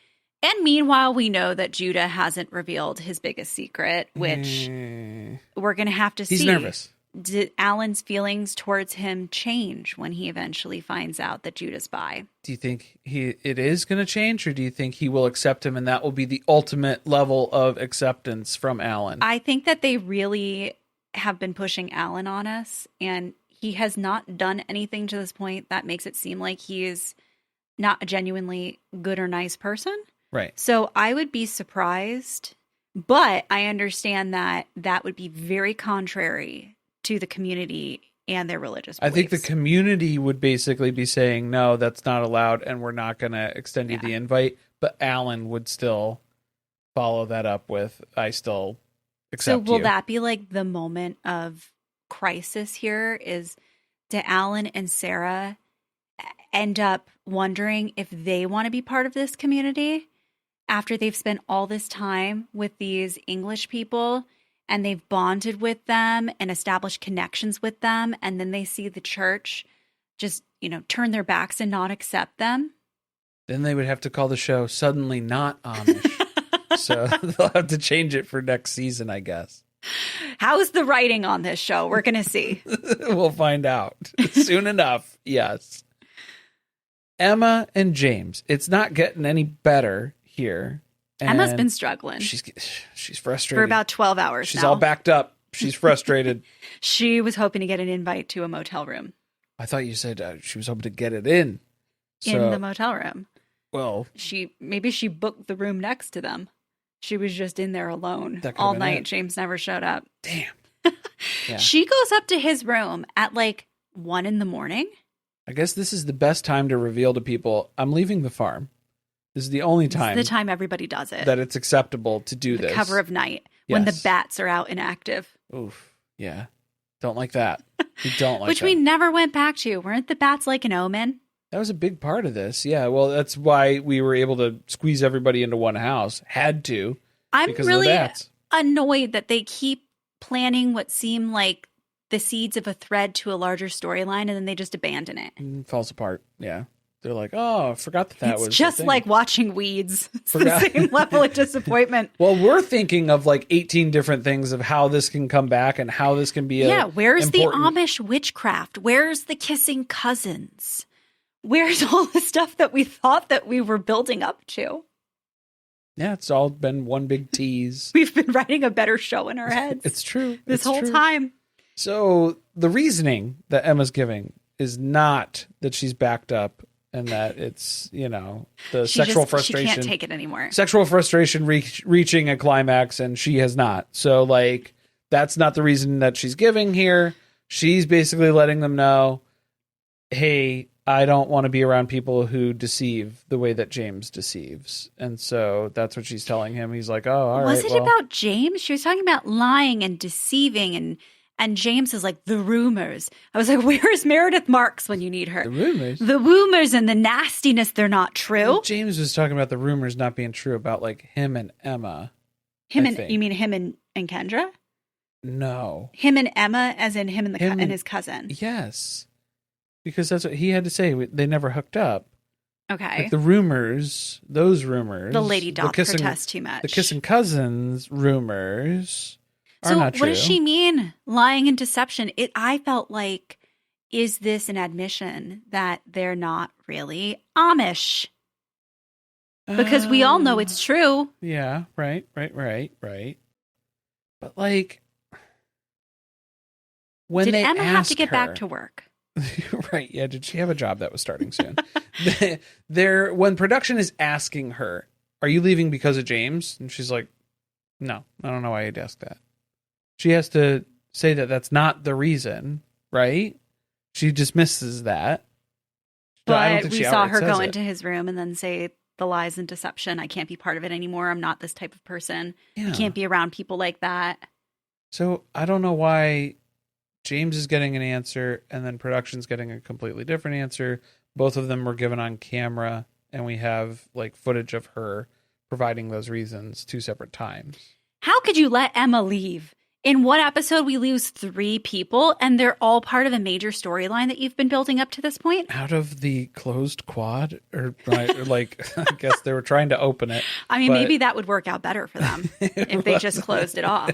And meanwhile, we know that Judah hasn't revealed his biggest secret, which we're going to have to see. He's nervous. Did Allen's feelings towards him change when he eventually finds out that Judah's bi? Do you think it is going to change, or do you think he will accept him and that will be the ultimate level of acceptance from Allen? I think that they really have been pushing Allen on us, and he has not done anything to this point that makes it seem like he is not a genuinely good or nice person. Right. So I would be surprised, but I understand that that would be very contrary to the community and their religious beliefs. I think the community would basically be saying, no, that's not allowed, and we're not going to extend you the invite. But Allen would still follow that up with, I still accept you. So will that be like the moment of crisis here? Is do Allen and Sarah end up wondering if they want to be part of this community after they've spent all this time with these English people and they've bonded with them and established connections with them, and then they see the church just, turn their backs and not accept them? Then they would have to call the show Suddenly Not Amish. So they'll have to change it for next season, I guess. How's the writing on this show? We're going to see. We'll find out soon enough. Yes. Emma and James. It's not getting any better here. Emma's been struggling. She's frustrated. For about 12 hours She's all backed up. She's frustrated. She was hoping to get an invite to a motel room. I thought you said she was hoping to get it in. In the motel room. Well. Maybe she booked the room next to them. She was just in there alone all night. James never showed up. Damn. Yeah. She goes up to his room at 1 a.m. I guess this is the best time to reveal to people, I'm leaving the farm. This is the only time. This is the time everybody does it. That it's acceptable to do this. Cover of night. Yes. When the bats are out inactive. Oof. Yeah. Don't like that. We don't like Which that. we never went back to. Weren't the bats like an omen? That was a big part of this. Yeah. Well, that's why we were able to squeeze everybody into one house. Had to. I'm really annoyed that they keep planning what seem like the seeds of a thread to a larger storyline and then they just abandon it. Falls apart. Yeah. They're like, oh, I forgot that was just the thing. like watching Weeds. It's the same level of disappointment. Well, we're thinking of like 18 different things of how this can come back and how this can be where's the Amish witchcraft? Where's the kissing cousins? Where's all the stuff that we thought that we were building up to? Yeah, it's all been one big tease. We've been writing a better show in our heads. It's true. This whole time. So the reasoning that Emma's giving is not that she's backed up and that it's, the sexual frustration. She can't take it anymore. Sexual frustration reaching a climax, and she has not. So, like, that's not the reason that she's giving here. She's basically letting them know, hey, I don't want to be around people who deceive the way that James deceives. And so that's what she's telling him. He's like, oh, all right. Was it about James? She was talking about lying and deceiving, and James is like, the rumors. I was like, where's Meredith Marks when you need her? The rumors? The rumors and the nastiness, they're not true. Well, James was talking about the rumors not being true about, like, him and Emma. You mean him and Kendra? No. Him and Emma, as in him and and his cousin. Yes. Because that's what he had to say. They never hooked up. Okay. Like the rumors, those rumors. The lady doth protest too much. The kissing cousins rumors are not true. So what does she mean? Lying and deception. I felt like, is this an admission that they're not really Amish? Because we all know it's true. Yeah, right. But like, when did they Emma have to get her, back to work? Right. Yeah. Did she have a job that was starting soon? When production is asking her, are you leaving because of James? And she's like, no, I don't know why you'd ask that. She has to say that that's not the reason, right? She dismisses that. But we saw her go into his room and then say the lies and deception. I can't be part of it anymore. I'm not this type of person. Yeah. I can't be around people like that. So I don't know why James is getting an answer and then production's getting a completely different answer. Both of them were given on camera, and we have like footage of her providing those reasons 2 separate times. How could you let Emma leave? In one episode, we lose 3 people, and they're all part of a major storyline that you've been building up to this point? Out of the closed quad? Or like, I guess they were trying to open it. I mean, maybe that would work out better for them if they just closed it off.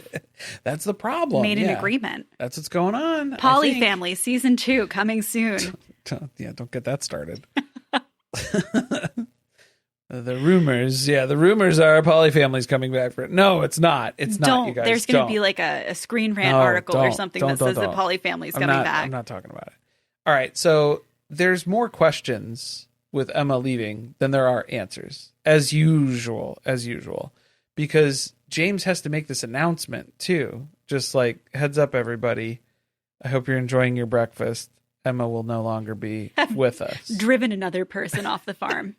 That's the problem. Made an agreement. That's what's going on. Poly Family, season 2, coming soon. Yeah, don't get that started. The rumors are Poly Family's coming back for it. No, it's not. It's not, you guys. There's going to be like a Screen Rant article or something that says that Poly Family's coming back. I'm not talking about it. All right, so there's more questions with Emma leaving than there are answers, as usual. Because James has to make this announcement, too. Just like, heads up, everybody. I hope you're enjoying your breakfast. Emma will no longer be with us. Driven another person off the farm.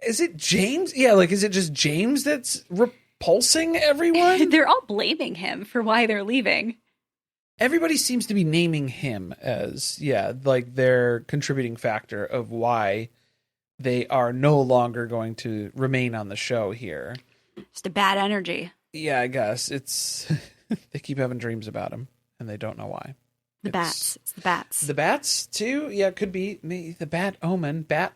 Is it James? Yeah, like, is it just James that's repulsing everyone? They're all blaming him for why they're leaving. Everybody seems to be naming him as, like their contributing factor of why they are no longer going to remain on the show here. Just a bad energy. Yeah, I guess. It's they keep having dreams about him, and they don't know why. Bats. It's the bats. The bats, too? Yeah, it could be the bad omen. Bad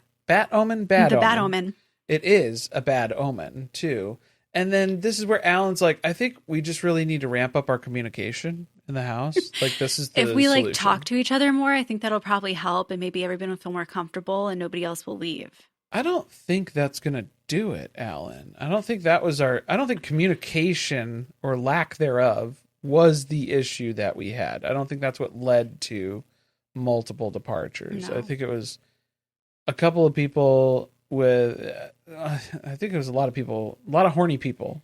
omen. Bad omen. It is a bad omen, too. And then this is where Alan's like, I think we just really need to ramp up our communication in the house. Like, this is the If we solution. like talk to each other more, I think that'll probably help, and maybe everyone will feel more comfortable and nobody else will leave. I don't think that's going to do it, Alan. I don't think communication or lack thereof was the issue that we had. I don't think that's what led to multiple departures. No. I think it was a couple of people with, I think it was a lot of horny people.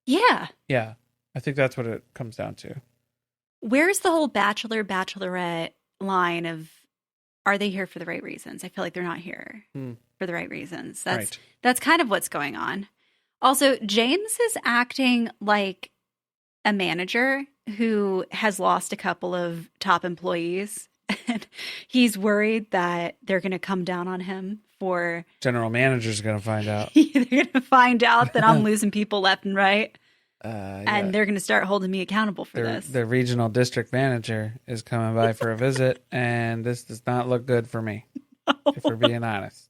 Yeah. Yeah. I think that's what it comes down to. Where's the whole bachelor, bachelorette line of, are they here for the right reasons? I feel like they're not here for the right reasons. That's kind of what's going on. Also, James is acting like a manager who has lost a couple of top employees, and he's worried that they're going to come down on him for... General manager's going to find out. They're going to find out that I'm losing people left and right. And they're going to start holding me accountable for this. The regional district manager is coming by for a visit, and this does not look good for me, if we're being honest.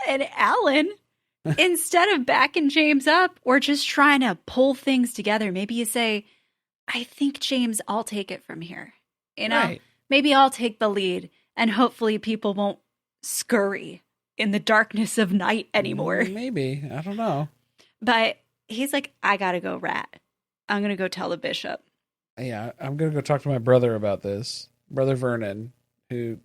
And Allen, instead of backing James up or just trying to pull things together, maybe you say, I think, James, I'll take it from here. You know, Right. maybe I'll take the lead and hopefully people won't scurry in the darkness of night anymore. Maybe. I don't know. But he's like, I got to go rat. I'm going to go tell the bishop. Yeah, I'm going to go talk to my brother about this. Brother Vernon, who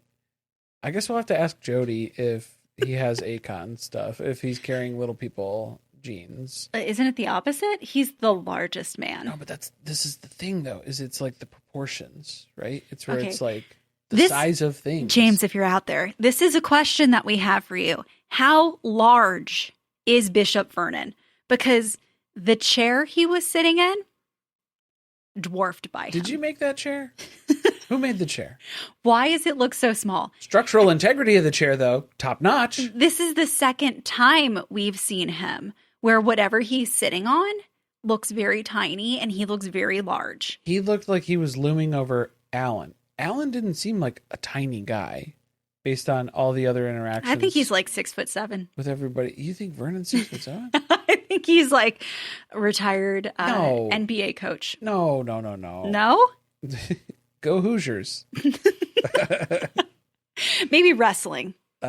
I guess we'll have to ask Jody if he has Akon stuff, if he's carrying little people genes. Isn't it the opposite? He's the largest man. No, but this is the thing though, is it's like the proportions, right? It's where Okay. it's like the size of things. James, if you're out there, this is a question that we have for you. How large is Bishop Vernon? Because the chair he was sitting in, dwarfed by him. Did you make that chair? Who made the chair? Why does it look so small? Structural integrity of the chair, though, top notch. This is the second time we've seen him where whatever he's sitting on looks very tiny and he looks very large. He looked like he was looming over Allen. Allen didn't seem like a tiny guy based on all the other interactions. I think he's like 6'7" with everybody. You think Vernon's 6'7"? I think he's like a retired No. NBA coach. No. No? Go Hoosiers. Maybe wrestling. He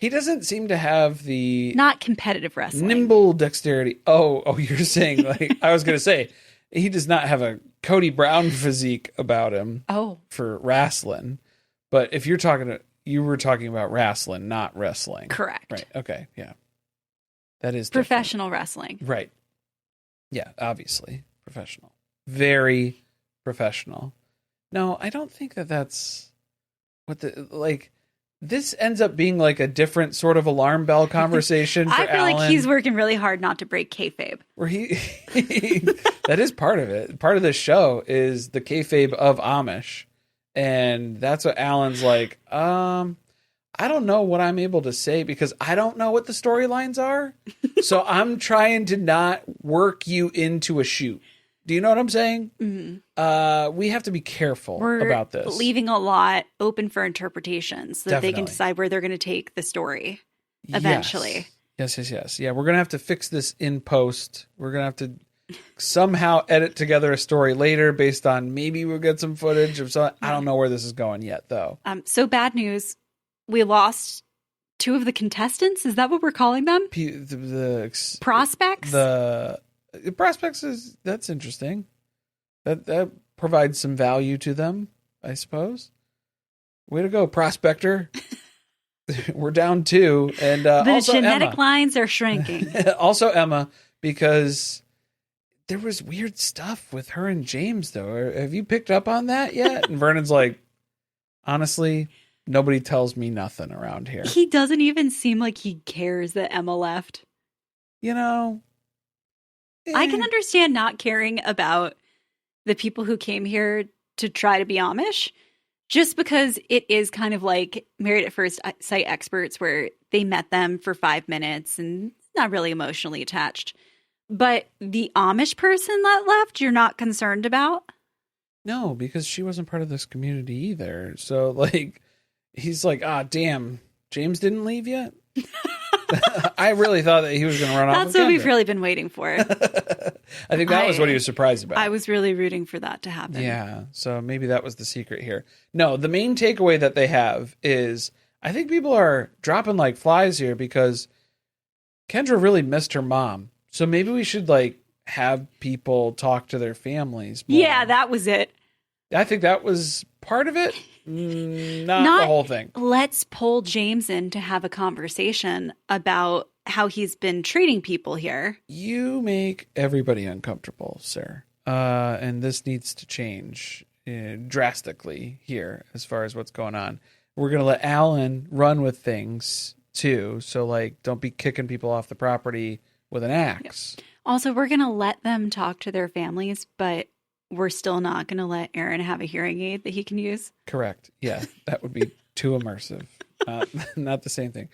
doesn't seem to have the Not competitive wrestling. nimble dexterity. Oh, you're saying, like, I was going to say, he does not have a Cody Brown physique about him Oh, for wrestling. But if you were talking about wrestling, not wrestling. correct. Right. Okay. Yeah. That is different. Professional wrestling. Right. Yeah, obviously. Professional. Very professional. No, I don't think that's what this ends up being like a different sort of alarm bell conversation for I feel Alan, like he's working really hard not to break kayfabe. where he that is part of it. Part of this show is the kayfabe of Amish. And that's what Alan's like, I don't know what I'm able to say because I don't know what the storylines are. So I'm trying to not work you into a shoot. Do you know what I'm saying? Mm-hmm. We have to be careful We're about this. leaving a lot open for interpretation so that they can Definitely. decide where they're going to take the story eventually. Yes. Yeah, we're going to have to fix this in post. We're going to have to somehow edit together a story later based on maybe we'll get some footage of something. I don't know where this is going yet, though. So bad news. We lost 2 of the contestants. Is that what we're calling them? The Prospects? The prospects that's interesting. That provides some value to them, I suppose. Way to go, prospector. We're down 2, and the also genetic Emma. lines are shrinking. Also Emma, because there was weird stuff with her and James, though. Have you picked up on that yet? And Vernon's like, honestly, nobody tells me nothing around here. He doesn't even seem like he cares that Emma left. You know, I can understand not caring about the people who came here to try to be Amish, just because it is kind of like Married at First Sight experts where they met them for 5 minutes and not really emotionally attached. But the Amish person that left, you're not concerned about? No, because she wasn't part of this community either. So, like, he's like, damn, James didn't leave yet? I really thought that he was going to run off. That's what we've really been waiting for. I think that was what he was surprised about. I was really rooting for that to happen. Yeah, so maybe that was the secret here. No, the main takeaway that they have is I think people are dropping like flies here because Kendra really missed her mom. So maybe we should like have people talk to their families more. Yeah, that was it. I think that was part of it. Not the whole thing. Let's pull James in to have a conversation about how he's been treating people here. You make everybody uncomfortable, sir. And this needs to change drastically here as far as what's going on. We're going to let Alan run with things too. So like, don't be kicking people off the property with an axe. Yep. Also, we're going to let them talk to their families, but we're still not going to let Aaron have a hearing aid that he can use. Correct. Yeah, that would be too immersive. Not the same thing.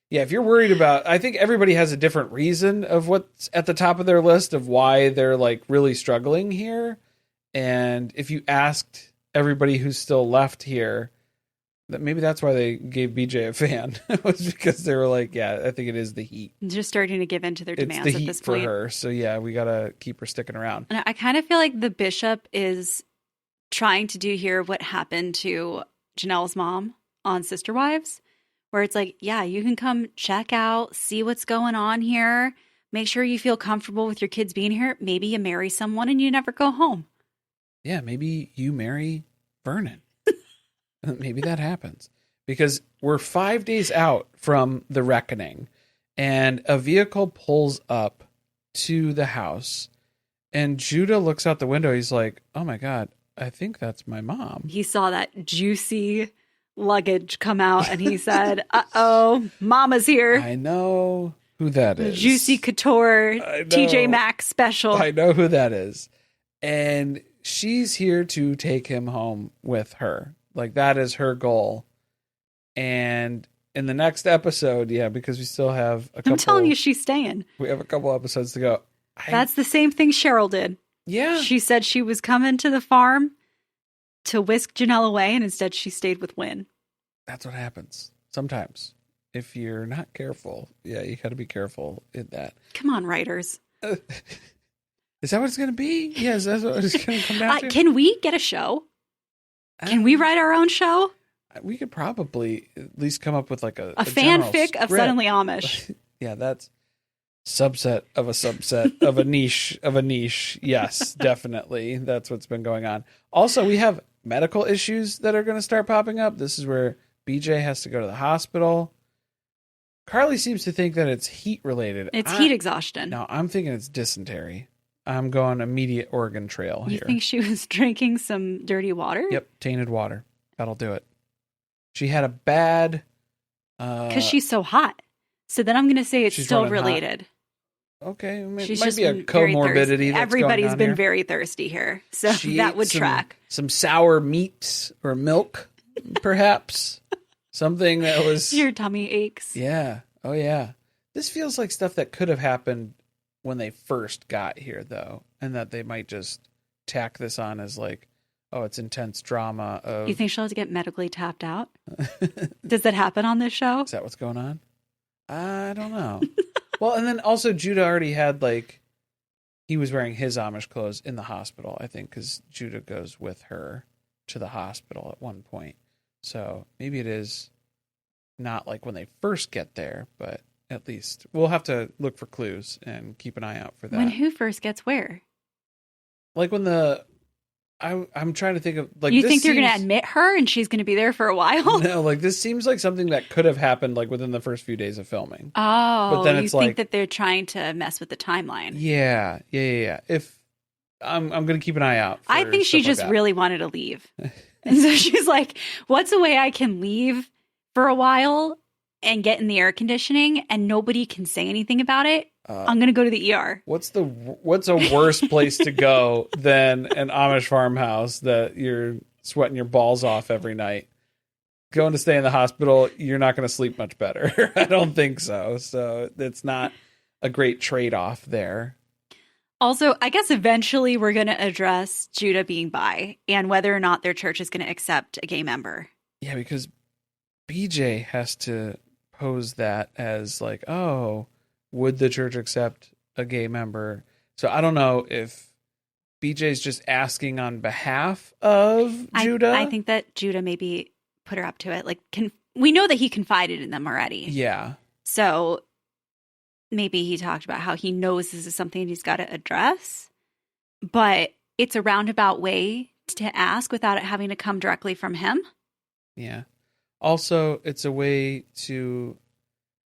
Yeah, if you're worried about, I think everybody has a different reason of what's at the top of their list of why they're like really struggling here. And if you asked everybody who's still left here, Maybe that's why they gave BJ a fan. It was because they were like, yeah, I think it is the heat. Just starting to give in to their demands It's the at heat this for point. her. So yeah, we got to keep her sticking around. And I kind of feel like the bishop is trying to do here what happened to Janelle's mom on Sister Wives, where it's like, yeah, you can come check out, see what's going on here, make sure you feel comfortable with your kids being here. Maybe you marry someone and you never go home. Yeah, maybe you marry Vernon. Maybe that happens. Because we're 5 days out from the reckoning, and a vehicle pulls up to the house, and Judah looks out the window. He's like, oh my God, I think that's my mom. He saw that juicy luggage come out, and he said, uh-oh, mama's here. I know who that is. Juicy Couture, TJ Maxx special. I know who that is. And she's here to take him home with her. Like, that is her goal. And in the next episode, yeah, because we still have a couple. I'm telling you, she's staying. We have a couple episodes to go. That's the same thing Cheryl did. Yeah. She said she was coming to the farm to whisk Janelle away, and instead she stayed with Wynn. That's what happens sometimes. If you're not careful, yeah, you got to be careful in that. Come on, writers. Is that what it's going to be? Yes, that's what it's going to come down to. Can we get a show? Can we write our own show? We could probably at least come up with like a fanfic of Suddenly Amish. Yeah, that's subset of a subset of a niche of a niche. Yes, definitely. That's what's been going on. Also, we have medical issues that are going to start popping up. This is where BJ has to go to the hospital. Carly seems to think that it's heat related. It's heat exhaustion. No, I'm thinking it's dysentery. I'm going immediate Oregon Trail here. You think she was drinking some dirty water? Yep, tainted water. That'll do it. She had a bad... Because she's so hot. So then I'm going to say it's still related. Hot. Okay, she's might just be a comorbidity. Everybody's been very thirsty here, so that would track. Some sour meat or milk, perhaps. Something that was... Your tummy aches. Yeah. Oh, yeah. This feels like stuff that could have happened when they first got here, though, and that they might just tack this on as like, oh, it's intense drama. You think she'll have to get medically tapped out? Does that happen on this show? Is that what's going on? I don't know. Well, and then also Judah already had like, he was wearing his Amish clothes in the hospital, I think, because Judah goes with her to the hospital at one point. So maybe it is not like when they first get there, but at least we'll have to look for clues and keep an eye out for that. When who first gets where? Like when I'm trying to think of like. You think they're going to admit her and she's going to be there for a while? No, like this seems like something that could have happened like within the first few days of filming. Oh, but then it's you think that they're trying to mess with the timeline? Yeah. If I'm going to keep an eye out. I think she just really wanted to leave, and so she's like, "What's a way I can leave for a while and get in the air conditioning and nobody can say anything about it? I'm going to go to the ER." What's a worse place to go than an Amish farmhouse that you're sweating your balls off every night? Going to stay in the hospital, you're not going to sleep much better. I don't think so. So it's not a great trade-off there. Also, I guess eventually we're going to address Judah being bi and whether or not their church is going to accept a gay member. Yeah, because BJ has to pose that as like, oh, would the church accept a gay member? So I don't know if BJ's just asking on behalf of Judah. I think that Judah maybe put her up to it. Like, we know that he confided in them already. Yeah. So maybe he talked about how he knows this is something he's got to address, but it's a roundabout way to ask without it having to come directly from him. Yeah. Also, it's a way to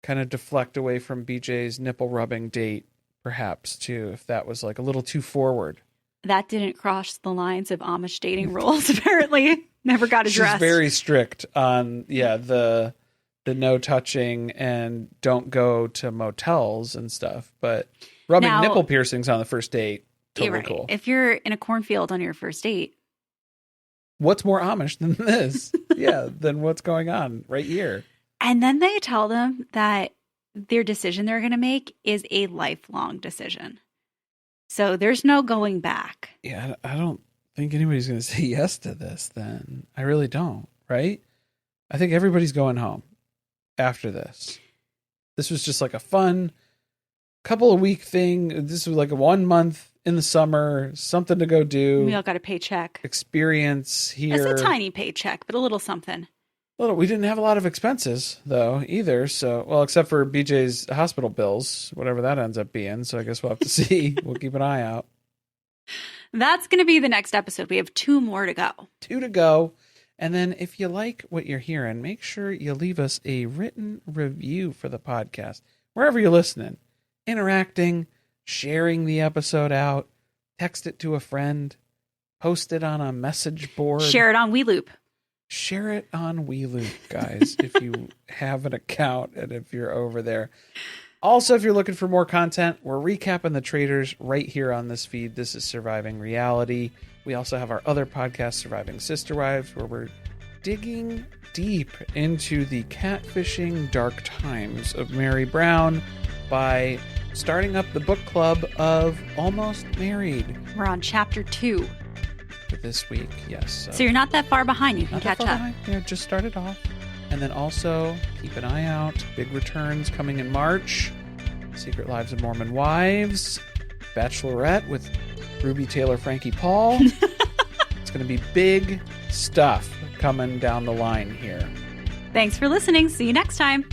kind of deflect away from BJ's nipple rubbing date, perhaps, too, if that was like a little too forward. That didn't cross the lines of Amish dating rules, apparently. Never got addressed. She's very strict on, the no touching and don't go to motels and stuff. But rubbing nipple piercings on the first date, totally cool. If you're in a cornfield on your first date. What's more Amish than this? Than what's going on right here. And then they tell them that their decision they're going to make is a lifelong decision. So there's no going back. Yeah, I don't think anybody's going to say yes to this then. I really don't, right? I think everybody's going home after this. This was just like a fun couple of week thing. This was like a 1 month in the summer, something to go do. We all got a paycheck. Experience here. It's a tiny paycheck, but a little something. We didn't have a lot of expenses though either. So, well, except for BJ's hospital bills, whatever that ends up being. So I guess we'll have to see. We'll keep an eye out. That's going to be the next episode. We have 2 more to go. 2 to go. And then if you like what you're hearing, make sure you leave us a written review for the podcast, wherever you're listening, interacting, sharing the episode out, text it to a friend, post it on a message board. Share it on WeLoop. Share it on WeLoop, guys, if you have an account and if you're over there. Also, if you're looking for more content, we're recapping the traders right here on this feed. This is Surviving Reality. We also have our other podcast, Surviving Sister Wives, where we're digging deep into the catfishing dark times of Mary Brown by starting up the book club of Almost Married. We're on chapter 2. For this week, yes. So you're not that far behind. You can catch up. Yeah, just started off. And then also, keep an eye out. Big returns coming in March. Secret Lives of Mormon Wives. Bachelorette with Ruby Taylor, Frankie Paul. It's going to be big stuff coming down the line here. Thanks for listening. See you next time.